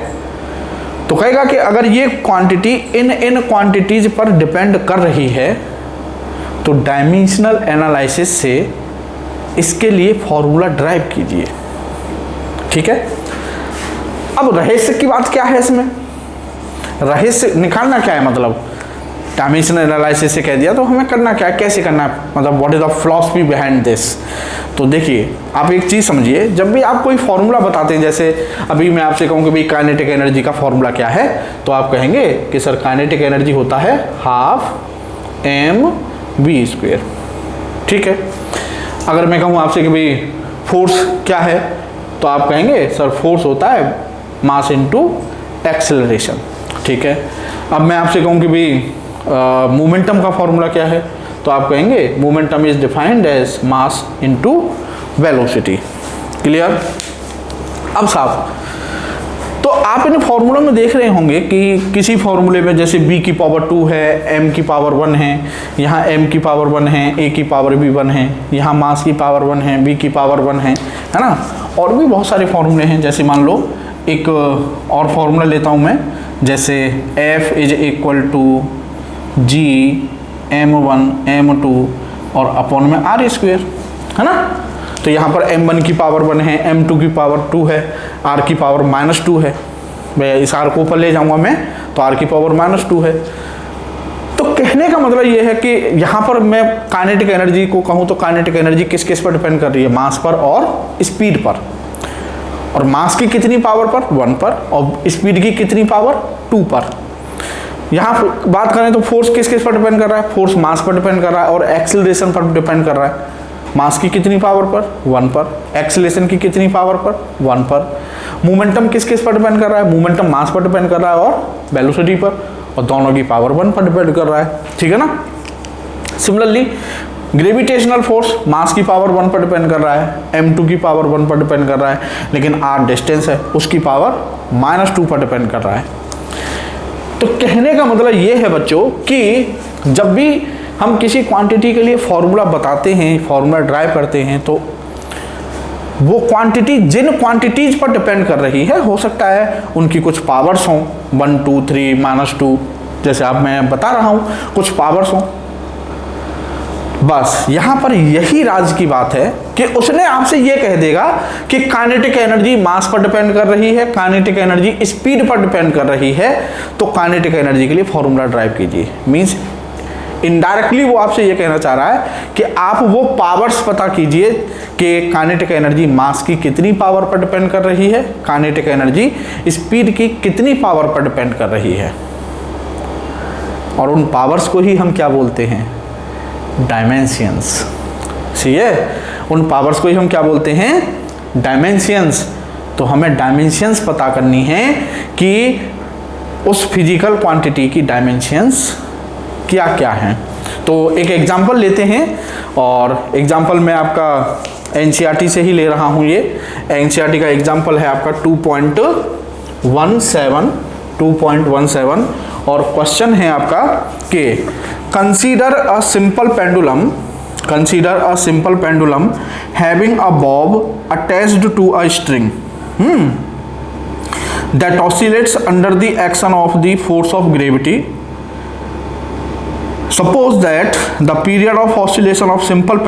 तो कहेगा कि अगर ये क्वांटिटी इन क्वांटिटीज पर डिपेंड कर रही है तो डायमेंशनल एनालिसिस से इसके लिए फॉर्मूला ड्राइव कीजिए, ठीक है। अब रहस्य की बात क्या है इसमें, रहस्य निकालना क्या है, मतलब डायमेंशनल एनालिसिस से कह दिया तो हमें करना क्या है, कैसे करना है, मतलब what is the philosophy behind this. तो देखिए आप एक चीज़ समझिए, जब भी आप कोई फॉर्मूला बताते हैं, जैसे अभी मैं आपसे कहूँ कि भाई काइनेटिक एनर्जी का फॉर्मूला क्या है, तो आप कहेंगे कि सर काइनेटिक एनर्जी होता है ½ mv², ठीक है। अगर मैं कहूँ आपसे कि भाई फोर्स क्या है, तो आप कहेंगे सर फोर्स होता है मास इनटू एक्सेलरेशन, ठीक है। अब मैं आपसे कहूँ कि भाई मोमेंटम का फॉर्मूला क्या है, तो आप कहेंगे momentum is defined as mass into velocity, clear. अब साहब तो आप इन फॉर्मूलों में देख रहे होंगे कि किसी फॉर्मूले में जैसे b की पावर 2 है, m की पावर 1 है, यहाँ m की पावर 1 है, a की पावर भी 1 है, यहाँ मास की पावर 1 है, b की पावर 1 है ना। और भी बहुत सारे फॉर्मूले हैं, जैसे मान लो एक और फॉर्मूला लेता हूँ मैं, जैसे F is equal to G M1 M2 और अपॉन में R², है ना। तो यहाँ पर M1 की पावर 1 है, M2 की पावर 2 है, R की पावर -2 है। मैं इस R को ऊपर ले जाऊँगा मैं, तो R की पावर -2 है। तो कहने का मतलब ये है कि यहाँ पर मैं काइनेटिक एनर्जी को कहूँ तो काइनेटिक एनर्जी किस किस पर डिपेंड कर रही है, मास पर और स्पीड पर। और मास की कितनी पावर पर, 1 पर, और स्पीड की कितनी पावर, 2 पर। यहाँ बात करें तो फोर्स किस किस पर डिपेंड कर रहा है, फोर्स मास पर डिपेंड कर रहा है और एक्सेलरेशन पर डिपेंड कर रहा है। मास की कितनी पावर पर, 1 पर, एक्सेलरेशन की कितनी पावर पर, 1 पर। मोमेंटम किस किस पर डिपेंड कर रहा है, मोमेंटम मास पर डिपेंड कर रहा है और वेलोसिटी पर, और दोनों की पावर 1 पर डिपेंड कर रहा है, ठीक है ना। सिमिलरली ग्रेविटेशनल फोर्स मास की पावर 1 पर डिपेंड कर रहा है, m2 की पावर 1 पर डिपेंड कर रहा है, लेकिन r डिस्टेंस है उसकी पावर -2 पर डिपेंड कर रहा है। तो कहने का मतलब ये है बच्चों कि जब भी हम किसी क्वांटिटी के लिए फॉर्मूला बताते हैं, फॉर्मूला ड्राइव करते हैं, तो वो क्वांटिटी जिन क्वांटिटीज पर डिपेंड कर रही है, हो सकता है उनकी कुछ पावर्स हों 1 2 3 -2, जैसे आप मैं बता रहा हूँ कुछ पावर्स हों, बस यहाँ पर यही राज की बात है कि उसने आपसे ये कह देगा कि काइनेटिक एनर्जी मास पर डिपेंड कर रही है, काइनेटिक एनर्जी स्पीड पर डिपेंड कर रही है, तो काइनेटिक एनर्जी के लिए फॉर्मूला ड्राइव कीजिए। मींस इनडायरेक्टली वो आपसे ये कहना चाह रहा है कि आप वो पावर्स पता कीजिए कि काइनेटिक एनर्जी मास की कितनी पावर पर डिपेंड कर रही है, काइनेटिक एनर्जी स्पीड की कितनी पावर पर डिपेंड कर रही है, और उन पावर्स को ही हम क्या बोलते हैं, डायमेंशंस। सही है, उन पावर्स को ही हम क्या बोलते हैं, डायमेंशंस। तो हमें डायमेंशंस पता करनी है कि उस फिजिकल क्वांटिटी की डायमेंशंस क्या क्या हैं। तो एक एग्जांपल लेते हैं, और एग्जांपल मैं आपका एनसीईआरटी से ही ले रहा हूँ। ये एनसीईआरटी का एग्जांपल है आपका 2.17 और क्वेश्चन है आपका कि consider a simple pendulum having a bob attached to a string that oscillates under the action of the force of gravity. Suppose that the period of oscillation of simple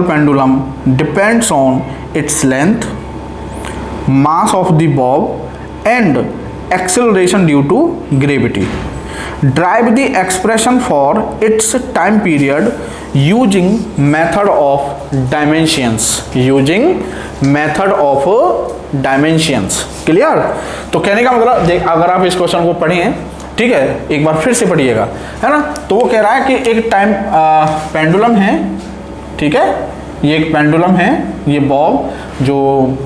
pendulum depends on its length, mass of the bob and acceleration due to gravity. Derive the expression for its time period using method of dimensions. Clear? तो कहने का मतलब अगर आप इस क्वेश्चन को पढ़ें, ठीक है, एक बार फिर से पढ़िएगा, है ना। तो वो कह रहा है कि एक टाइम पेंडुलम है, ठीक है, ये एक पेंडुलम है, ये बॉब जो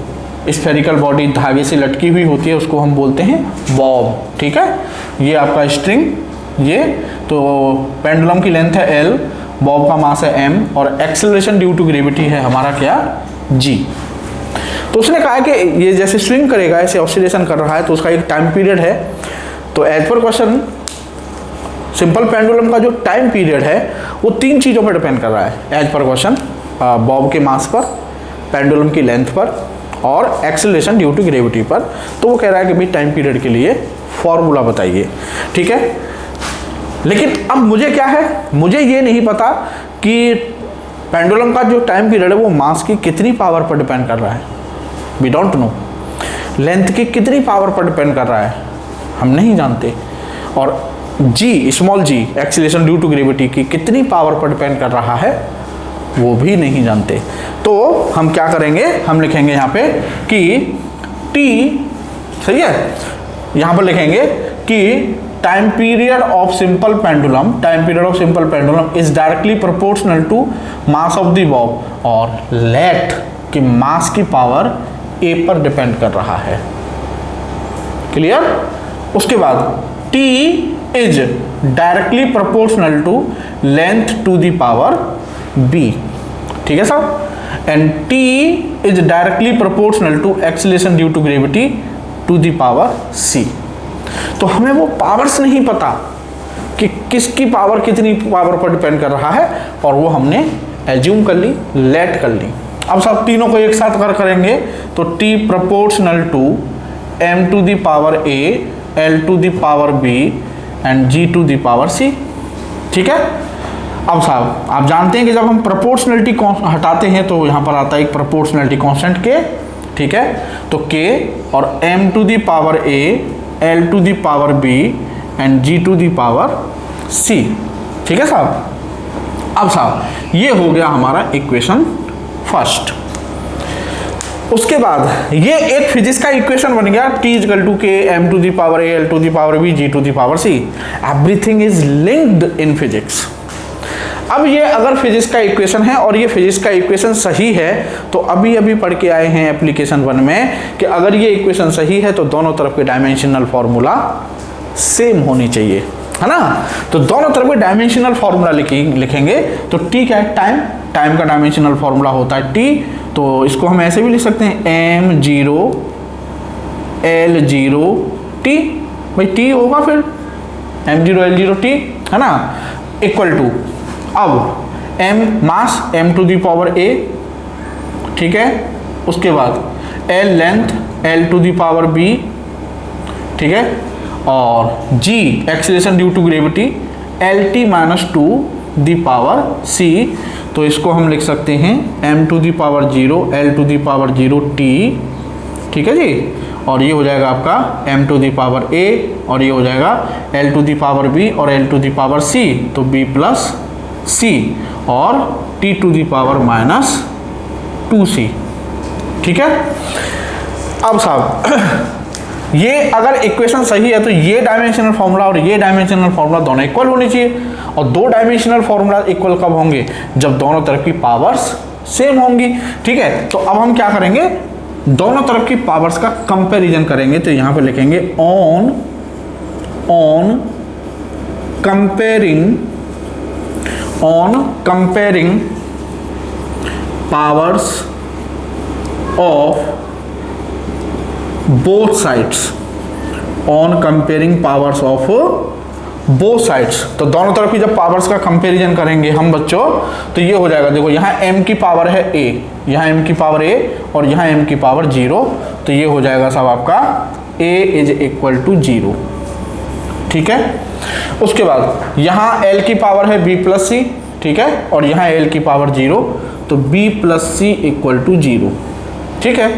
स्फेरिकल बॉडी धागे से लटकी हुई होती है उसको हम बोलते हैं बॉब, ठीक है। ये आपका स्ट्रिंग, ये तो पेंडुलम की लेंथ है l, बॉब का मास है m, और एक्सेलरेशन ड्यू टू ग्रेविटी है हमारा क्या, g। तो उसने कहा कि ये जैसे स्विंग करेगा, ऐसे ऑसिलेशन कर रहा है, तो उसका एक टाइम पीरियड है। तो एज पर क्वेश्चन सिंपल पेंडुलम का जो टाइम पीरियड है वो 3 चीज़ों पर डिपेंड कर रहा है एज पर क्वेश्चन, बॉब के मास पर, पेंडुलम की लेंथ पर और एक्सेलरेशन ड्यू टू ग्रेविटी पर। तो वो कह रहा है कि भाई टाइम पीरियड के लिए फॉर्मूला बताइए, ठीक है। लेकिन अब मुझे क्या है, मुझे ये नहीं पता कि पेंडुलम का जो टाइम पीरियड है वो मास की कितनी पावर पर डिपेंड कर रहा है, वी डोंट नो। लेंथ की कितनी पावर पर डिपेंड कर रहा है, हम नहीं जानते। और G, small G, acceleration due to gravity की कितनी पावर पर डिपेंड कर रहा है, वो भी नहीं जानते। तो हम क्या करेंगे, हम लिखेंगे यहाँ पे कि T, सही है, यहाँ पर लिखेंगे कि time period of simple pendulum is directly proportional to mass of the bob, और लेट कि मास की पावर A पर डिपेंड कर रहा है। क्लियर? उसके बाद T is directly proportional to length to the power B, ठीक है साहब, and T is directly proportional to acceleration due to gravity to the power C। तो हमें वो पावर्स नहीं पता कि किसकी पावर कितनी पावर पर डिपेंड कर रहा है, और वो हमने एज्यूम कर ली, लेट कर ली। अब सब तीनों को एक साथ करेंगे तो T proportional to m to the power A, L to the power B and G to the power C, ठीक है। अब साहब आप जानते हैं कि जब हम प्रोपोर्शनलिटी हटाते हैं तो यहाँ पर आता है एक प्रोपोर्शनलिटी कांस्टेंट K, ठीक है। तो K और m to the power A, L to the power B and G to the power C, ठीक है साहब। अब साहब ये हो गया हमारा इक्वेशन फर्स्ट। उसके बाद ये एक फिजिक्स का इक्वेशन बन गया, T equal to K, m to the power A, L to the power B, G to the power C। Everything is linked in physics. अब ये अगर फिजिक्स का इक्वेशन है और ये फिजिक्स का इक्वेशन सही है, तो अभी पढ़ के आए हैं एप्लीकेशन 1 में कि अगर ये इक्वेशन सही है तो दोनों तरफ के डायमेंशनल फॉर्मूला सेम होनी चाहिए, है ना। तो दोनों तरफ के डायमेंशनल फॉर्मूला लिखेंगे तो T क्या है, टाइम का डायमेंशनल फॉर्मूला होता है T। तो इसको हम ऐसे भी लिख सकते हैं m0 L0 T, भाई T होगा फिर m0 L0 T, है ना, इक्वल टू, अब m mass m to the power A, ठीक है। उसके बाद L length L to the power B, ठीक है, और G acceleration due to gravity L T minus two the power C, तो इसको हम लिख सकते हैं m to the power 0 l to the power 0 t, ठीक है जी। और ये हो जाएगा आपका m to the power a, और ये हो जाएगा l to the power b और l to the power c, तो b प्लस c और t to the power minus 2c, ठीक है। अब साहब ये अगर इक्वेशन सही है तो ये डायमेंशनल फॉर्मूला और ये डायमेंशनल फॉर्मूला दोनों इक्वल होनी चाहिए, और दो डायमेंशनल फॉर्मूला इक्वल कब होंगे, जब दोनों तरफ की पावर्स सेम होंगी, ठीक है। तो अब हम क्या करेंगे, दोनों तरफ की पावर्स का कंपैरिजन करेंगे। तो यहां पे लिखेंगे on comparing powers of both sides, on comparing powers of both sides। तो दोनों तरफ की जब पावर्स का कंपैरिजन करेंगे हम बच्चों, तो ये हो जाएगा, देखो यहाँ m की पावर है a, यहाँ m की पावर a और यहाँ m की पावर 0, तो ये हो जाएगा सब आपका a इज इक्वल टू 0, ठीक है। उसके बाद यहाँ l की पावर है b प्लस सी, ठीक है, और यहाँ l की पावर 0, तो b plus c equal to 0, ठीक है।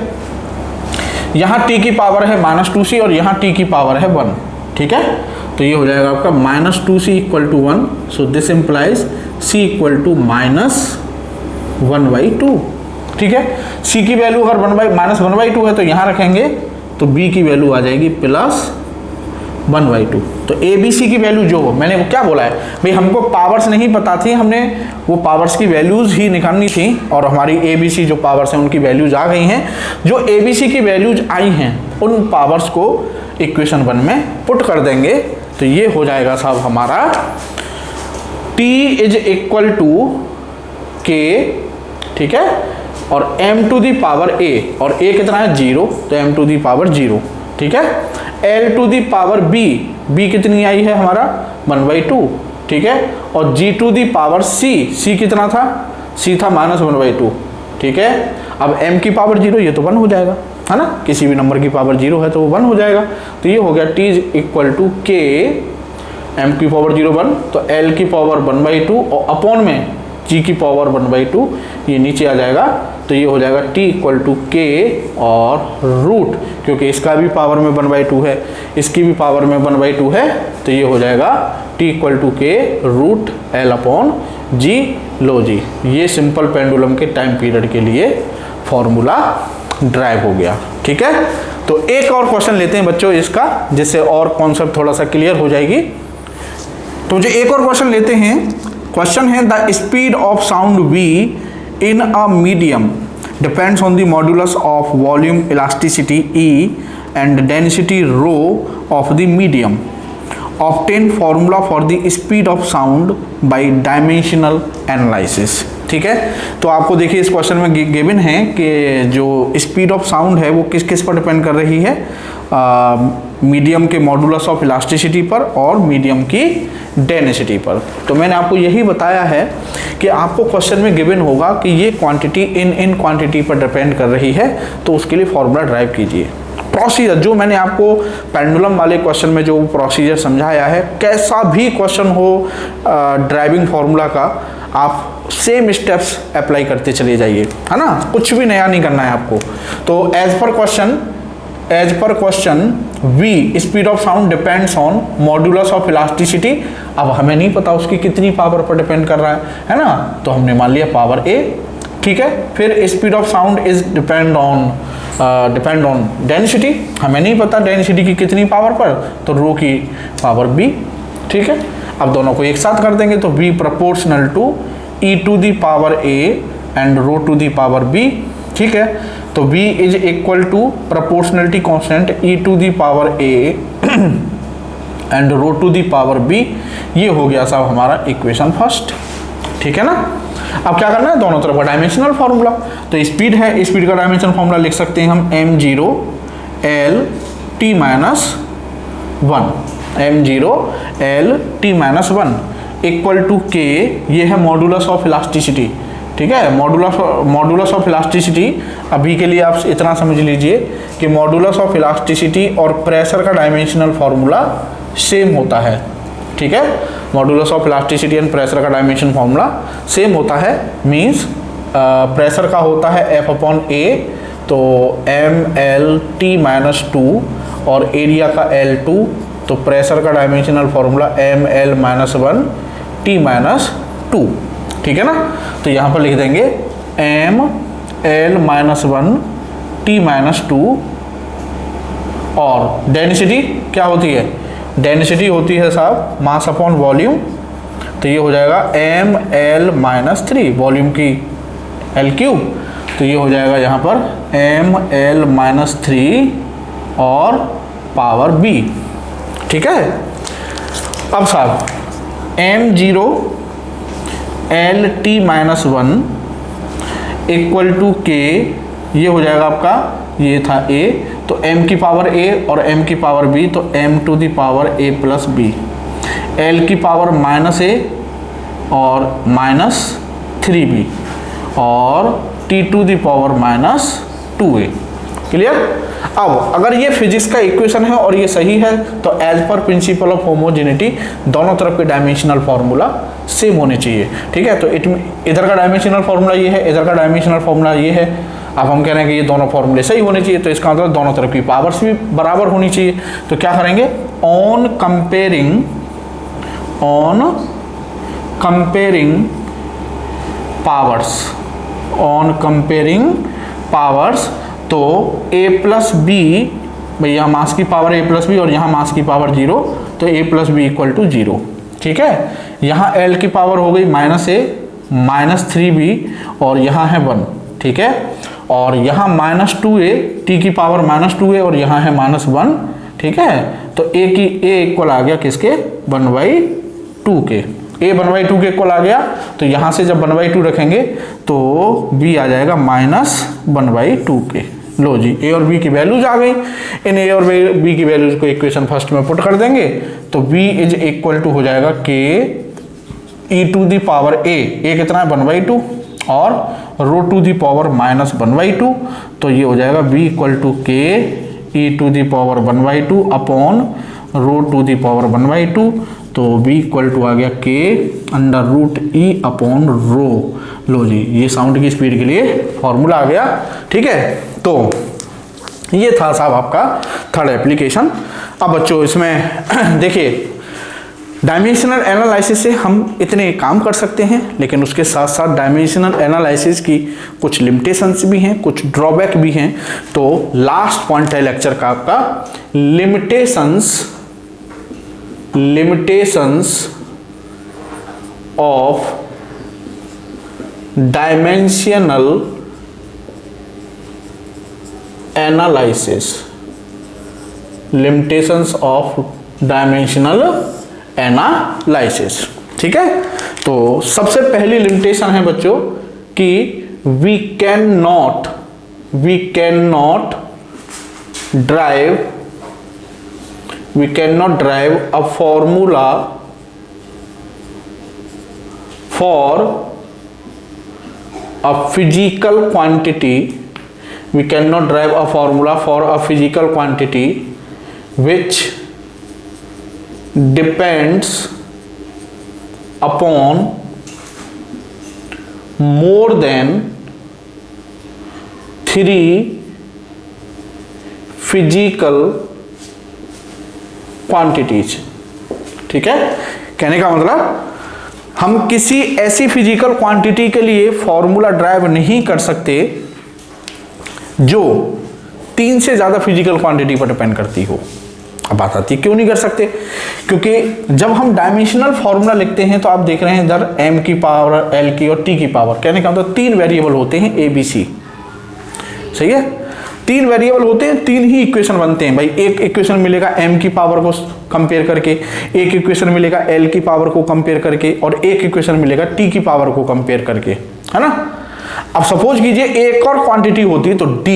यहाँ t की पावर है माइनस 2c और यहाँ t की पावर है 1, ठीक है। तो ये हो जाएगा आपका minus 2c equal to 1, so this implies c equal to minus 1/2, ठीक है। c की वैल्यू अगर माइनस 1/2 है तो यहाँ रखेंगे, तो b की वैल्यू आ जाएगी प्लस 1/2। तो ए बी सी की वैल्यू जो हो, मैंने वो क्या बोला है भाई, हमको पावर्स नहीं पता थी, हमने वो पावर्स की वैल्यूज़ ही निकालनी थी, और हमारी ए बी सी जो पावर्स हैं उनकी वैल्यूज आ गई हैं। जो ए बी सी की वैल्यूज आई हैं उन पावर्स को इक्वेशन 1 में पुट कर देंगे, तो ये हो जाएगा साहब हमारा t is equal to k, ठीक है, और m to the power a, और a कितना है 0, तो m टू दी पावर 0, ठीक है। l to the power b कितनी आई है हमारा 1/2, ठीक है, और g to the power c कितना था, c था माइनस 1/2, ठीक है। अब m की पावर 0, ये तो 1 हो जाएगा, है ना, किसी भी नंबर की पावर 0 है तो वो 1 हो जाएगा। तो ये हो गया t is equal to k, m की पावर 0 1, तो l की पावर 1/2 और अपॉन में g की पावर 1/2, ये नीचे आ जाएगा, तो ये हो जाएगा t इक्वल टू k और रूट, क्योंकि इसका भी पावर में 1/2 है, इसकी भी पावर में 1/2 है, तो ये हो जाएगा t equal to k root l upon g। लो जी, ये सिंपल पेंडुलम के टाइम पीरियड के लिए फॉर्मूला ड्राइव हो गया, ठीक है। तो एक और क्वेश्चन लेते हैं बच्चों इसका, जिससे और कॉन्सेप्ट थोड़ा सा क्लियर हो जाएगी। तो जो एक और क्वेश्चन लेते हैं, क्वेश्चन है the speed of sound v in a medium depends on the modulus of volume elasticity E and density rho of the medium. Obtain formula for the speed of sound by dimensional analysis। ठीक है, तो आपको देखिए इस क्वेश्चन में गिवन है कि जो स्पीड ऑफ साउंड है वो किस किस पर डिपेंड कर रही है, मीडियम के मॉडुलस ऑफ इलास्टिसिटी पर और मीडियम की डेंसिटी पर। तो मैंने आपको यही बताया है कि आपको क्वेश्चन में गिवन होगा कि ये क्वांटिटी इन क्वांटिटी पर डिपेंड कर रही है, तो उसके लिए फॉर्मूला ड्राइव कीजिए। प्रोसीजर जो मैंने आपको पेंडुलम वाले क्वेश्चन में जो प्रोसीजर समझाया है, कैसा भी क्वेश्चन हो ड्राइविंग फार्मूला का, आप सेम स्टेप्स अप्लाई करते चले जाइए, है ना, कुछ भी नया नहीं करना है आपको। तो एज पर question v speed of sound depends on modulus of elasticity. अब हमें नहीं पता उसकी कितनी पावर पर डिपेंड कर रहा है ना, तो हमने मान लिया पावर a, ठीक है। फिर speed of sound is depend on density, हमें नहीं पता डेंसिटी की कितनी पावर पर, तो रो की पावर b, ठीक है। अब दोनों को एक साथ कर देंगे तो v proportional to e to the power a and rho to the power b, ठीक है। तो v is equal to proportionality constant e to the power a and rho to the power b। ये हो गया साहब हमारा इक्वेशन फर्स्ट, ठीक है ना। अब क्या करना है, दोनों तरफ का डायमेंशनल फार्मूला। तो स्पीड है, स्पीड का डायमेंशनल फार्मूला लिख सकते हैं हम m0 l t minus 1, m0 l t minus 1 equal to k, ये है मॉडुलस ऑफ इलास्टिसिटी, ठीक है। मॉडुलस ऑफ इलास्टिसिटी अभी के लिए आप इतना समझ लीजिए कि मॉडुलस ऑफ इलास्टिसिटी और प्रेशर का डायमेंशनल फार्मूला सेम होता है, ठीक है। Modulus of elasticity and pressure का डायमेंशन फॉर्मूला सेम होता है, मीन्स प्रेशर का होता है F/A, तो mL/T-2 और एरिया का L2, तो प्रेशर का डायमेंशनल फॉर्मूला mL-1T-2, ठीक है ना। तो यहाँ पर लिख देंगे mL-1T-2 और डेंसिटी क्या होती है, डेंसिटी होती है साहब मास अपॉन वॉल्यूम, तो ये हो जाएगा mL-3 वॉल्यूम की L3, तो ये हो जाएगा यहाँ पर mL-3 और पावर B, ठीक है। अब साहब m0 L/T-1 equal to K, ये हो जाएगा आपका, ये था A, तो m की पावर A और m की पावर B, तो m⁴A+B, L की पावर -A और -3B और T⁻²A, क्लियर। अब अगर ये फिजिक्स का इक्वेशन है और ये सही है तो एज पर प्रिंसिपल ऑफ होमोजेनिटी दोनों तरफ के डायमेंशनल फार्मूला सेम होने चाहिए, ठीक है। तो इधर का डायमेंशनल फार्मूला ये है, इधर का डायमेंशनल फार्मूला ये है। अब हम कह रहे हैं कि ये दोनों फार्मूले सही होने चाहिए, तो इसका मतलब दोनों तरफ की पावर्स भी बराबर होनी चाहिए। तो क्या करेंगे, ऑन कंपेयरिंग पावर्स, तो A+B, भाई यहाँ मास की पावर A+B और यहाँ मास की पावर 0, तो A+B = 0, ठीक है। यहाँ L की पावर हो गई -A -3B और यहाँ है 1, ठीक है। और यहाँ -2A, T की पावर -2A और यहाँ है -1, ठीक है। तो A इक्वल आ गया किसके, 1/2 के, A 1/2 के इक्वल आ गया। तो यहाँ से जब 1/2 रखेंगे तो B आ जाएगा -1/2 के। लो जी, A और B की वैल्यूज आ गई। इन A और B की वैल्यूज को इक्वेशन फर्स्ट में पुट कर देंगे, तो B = हो जाएगा K e⁴A, कितना है 1/2 और ρ⁻⁻1/2, तो ये हो जाएगा B = K e⁴1/2 अपॉन ρ⁻1/2, तो B = आ गया K √E/ρ। लो जी, ये साउंड की स्पीड के लिए फॉर्मूला आ गया, ठीक है। तो ये था साहब आपका थर्ड एप्लीकेशन। अब बच्चों इसमें देखिए, डायमेंशनल एनालिसिस से हम इतने काम कर सकते हैं, लेकिन उसके साथ साथ डायमेंशनल एनालिसिस की कुछ लिमिटेशंस भी हैं, कुछ ड्रॉबैक भी हैं। तो लास्ट पॉइंट है लेक्चर का आपका limitations of dimensional analysis, limitations of dimensional analysis, ठीक है। तो सबसे पहली लिमिटेशन है बच्चों कि we can not derive a formula for a physical quantity, we cannot derive a formula for a physical quantity which depends upon more than 3 physical quantities, ठीक है। कहने का मतलब हम किसी ऐसी फिजिकल क्वांटिटी के लिए फॉर्मूला ड्राइव नहीं कर सकते जो 3 से ज्यादा फिजिकल क्वांटिटी पर डिपेंड करती हो। अब बात आती है क्यों नहीं कर सकते, क्योंकि जब हम डायमेंशनल फॉर्मूला लिखते हैं तो आप देख रहे हैं इधर m की पावर, l की और t की पावर, कहने का मतलब 3 वेरिएबल होते हैं a b c, सही है। 3 वेरिएबल होते हैं, 3 ही इक्वेशन बनते हैं भाई। एक इक्वेशन मिलेगा m की पावर को कंपेयर करके, एक इक्वेशन मिलेगा l की पावर को कंपेयर करके और एक इक्वेशन मिलेगा t की पावर को कंपेयर करके, है ना। अब सपोज कीजिए एक और क्वांटिटी होती है तो d,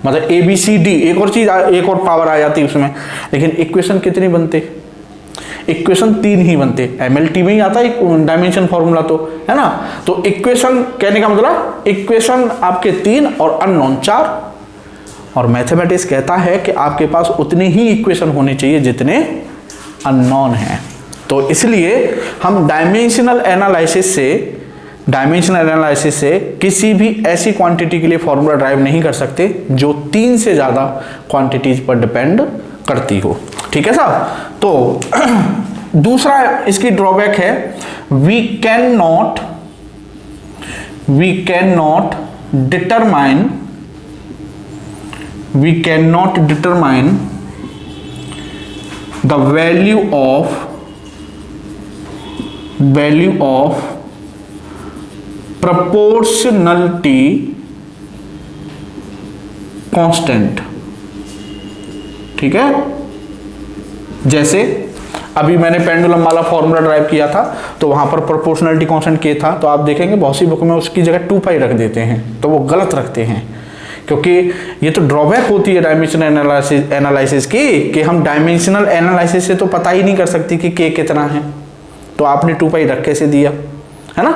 मतलब a b c d, एक और चीज, एक और पावर आ जाती है उसमें, लेकिन इक्वेशन कितनी बनते, इक्वेशन 3 ही बनते। MLT में ही आता है डायमेंशन फॉर्मूला, तो है ना। तो इक्वेशन, कहने का मतलब इक्वेशन आपके 3 और अननोन 4, और मैथमेटिक्स कहता है कि आपके पास उतने ही इक्वेशन होने चाहिए जितने अननोन हैं। तो इसलिए हम डायमेंशनल एनालिसिस से किसी भी ऐसी क्वांटिटी के लिए फॉर्मूला ड्राइव नहीं कर सकते जो 3 से ज़्यादा क्वांटिटीज पर डिपेंड करती हो। ठीक है साहब। तो दूसरा इसकी ड्रॉबैक है, we can not determine the value of proportionality constant. ठीक है, जैसे अभी मैंने पेंडुलम वाला फॉर्मूला ड्राइव किया था तो वहां पर प्रोपोर्शनलिटी कांस्टेंट के था, तो आप देखेंगे बहुत सी बुक में उसकी जगह 2 पाई रख देते हैं, तो वो गलत रखते हैं, क्योंकि ये तो ड्रॉबैक होती है डायमेंशनल एनालिसिस की कि हम डायमेंशनल एनालिसिस से तो पता ही नहीं कर सकती कि के कितना है, तो आपने 2 पाई रख कैसे दिया, है ना।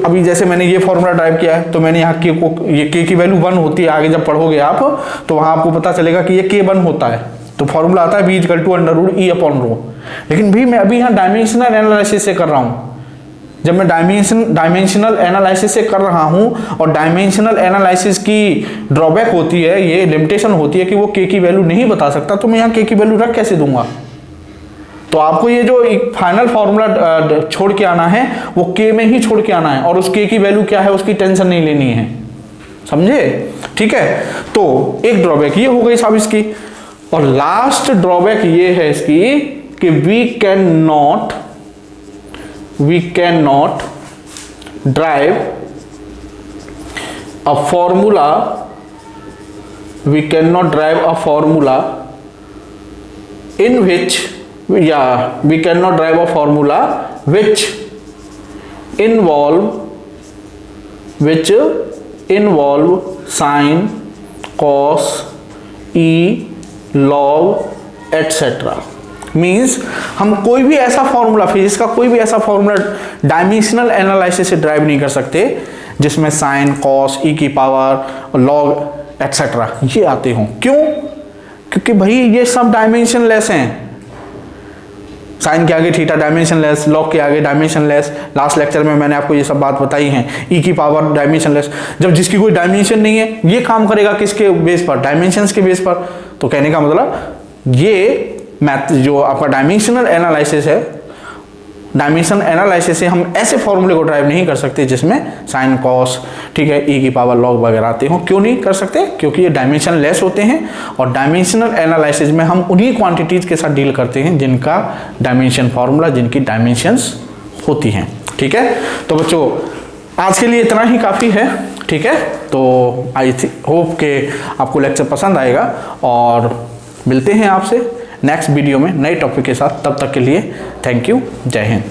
अभी जैसे मैंने ये फॉर्मूला ड्राइव किया है तो मैंने यहाँ के को, ये के की वैल्यू 1 होती है, आगे जब पढ़ोगे आप तो वहां आपको पता चलेगा कि ये के 1 होता है, तो फॉर्मूला आता है v = √e/ρ। लेकिन भी मैं अभी यहाँ डायमेंशनल एनालिसिस से कर रहा हूँ। जब मैं डायमेंशनल एनालिसिस से कर रहा हूँ, और डायमेंशनल एनालिसिस की ड्रॉबैक होती है, ये लिमिटेशन होती है कि वो के की वैल्यू नहीं बता सकता, तो मैं यहाँ के की वैल्यू रख कैसे दूंगा। तो आपको ये जो एक फाइनल फॉर्मूला छोड़ के आना है वो के में ही छोड़ के आना है, और उस के की वैल्यू क्या है उसकी टेंशन नहीं लेनी है, समझे। ठीक है, तो एक ड्रॉबैक ये हो गई साहब इसकी। और लास्ट ड्रॉबैक ये है इसकी कि we can not derive a formula in which we cannot drive a formula which involve sin, cos, e, log etc. Means हम कोई भी ऐसा फॉर्मूला, फिजिक्स का कोई भी ऐसा फॉर्मूला डायमेंशनल एनालिसिस से ड्राइव नहीं कर सकते जिसमें साइन, कॉस, ई की पावर, लॉग एटसेट्रा ये आते हों। क्यों? क्योंकि भाई ये सब डायमेंशनलेस हैं। साइन के आगे थीटा डायमेंशनलेस, लॉग के आगे डायमेंशनलेस, लास्ट लेक्चर में मैंने आपको ये सब बात बताई है। ई की पावर डायमेंशनलेस, जब जिसकी कोई डायमेंशन नहीं है ये काम करेगा किसके बेस पर? डायमेंशंस के बेस पर। तो कहने का मतलब ये मैथ जो आपका डायमेंशनल एनालिसिस है, डायमेंशन एनालिसिस से हम ऐसे फॉर्मूले को ड्राइव नहीं कर सकते जिसमें साइन, कॉस, ठीक है, ई की पावर, लॉग वगैरह आते हो। क्यों नहीं कर सकते? क्योंकि ये डायमेंशन लेस होते हैं, और डायमेंशनल एनालिसिस में हम उन्हीं क्वांटिटीज के साथ डील करते हैं जिनका डायमेंशन फॉर्मूला, जिनकी डायमेंशंस होती हैं। ठीक है, तो बच्चों आज के लिए इतना ही काफ़ी है। ठीक है, तो आई होप के आपको लेक्चर पसंद आएगा, और मिलते हैं आपसे नेक्स्ट वीडियो में नए टॉपिक के साथ। तब तक के लिए थैंक यू, जय हिंद।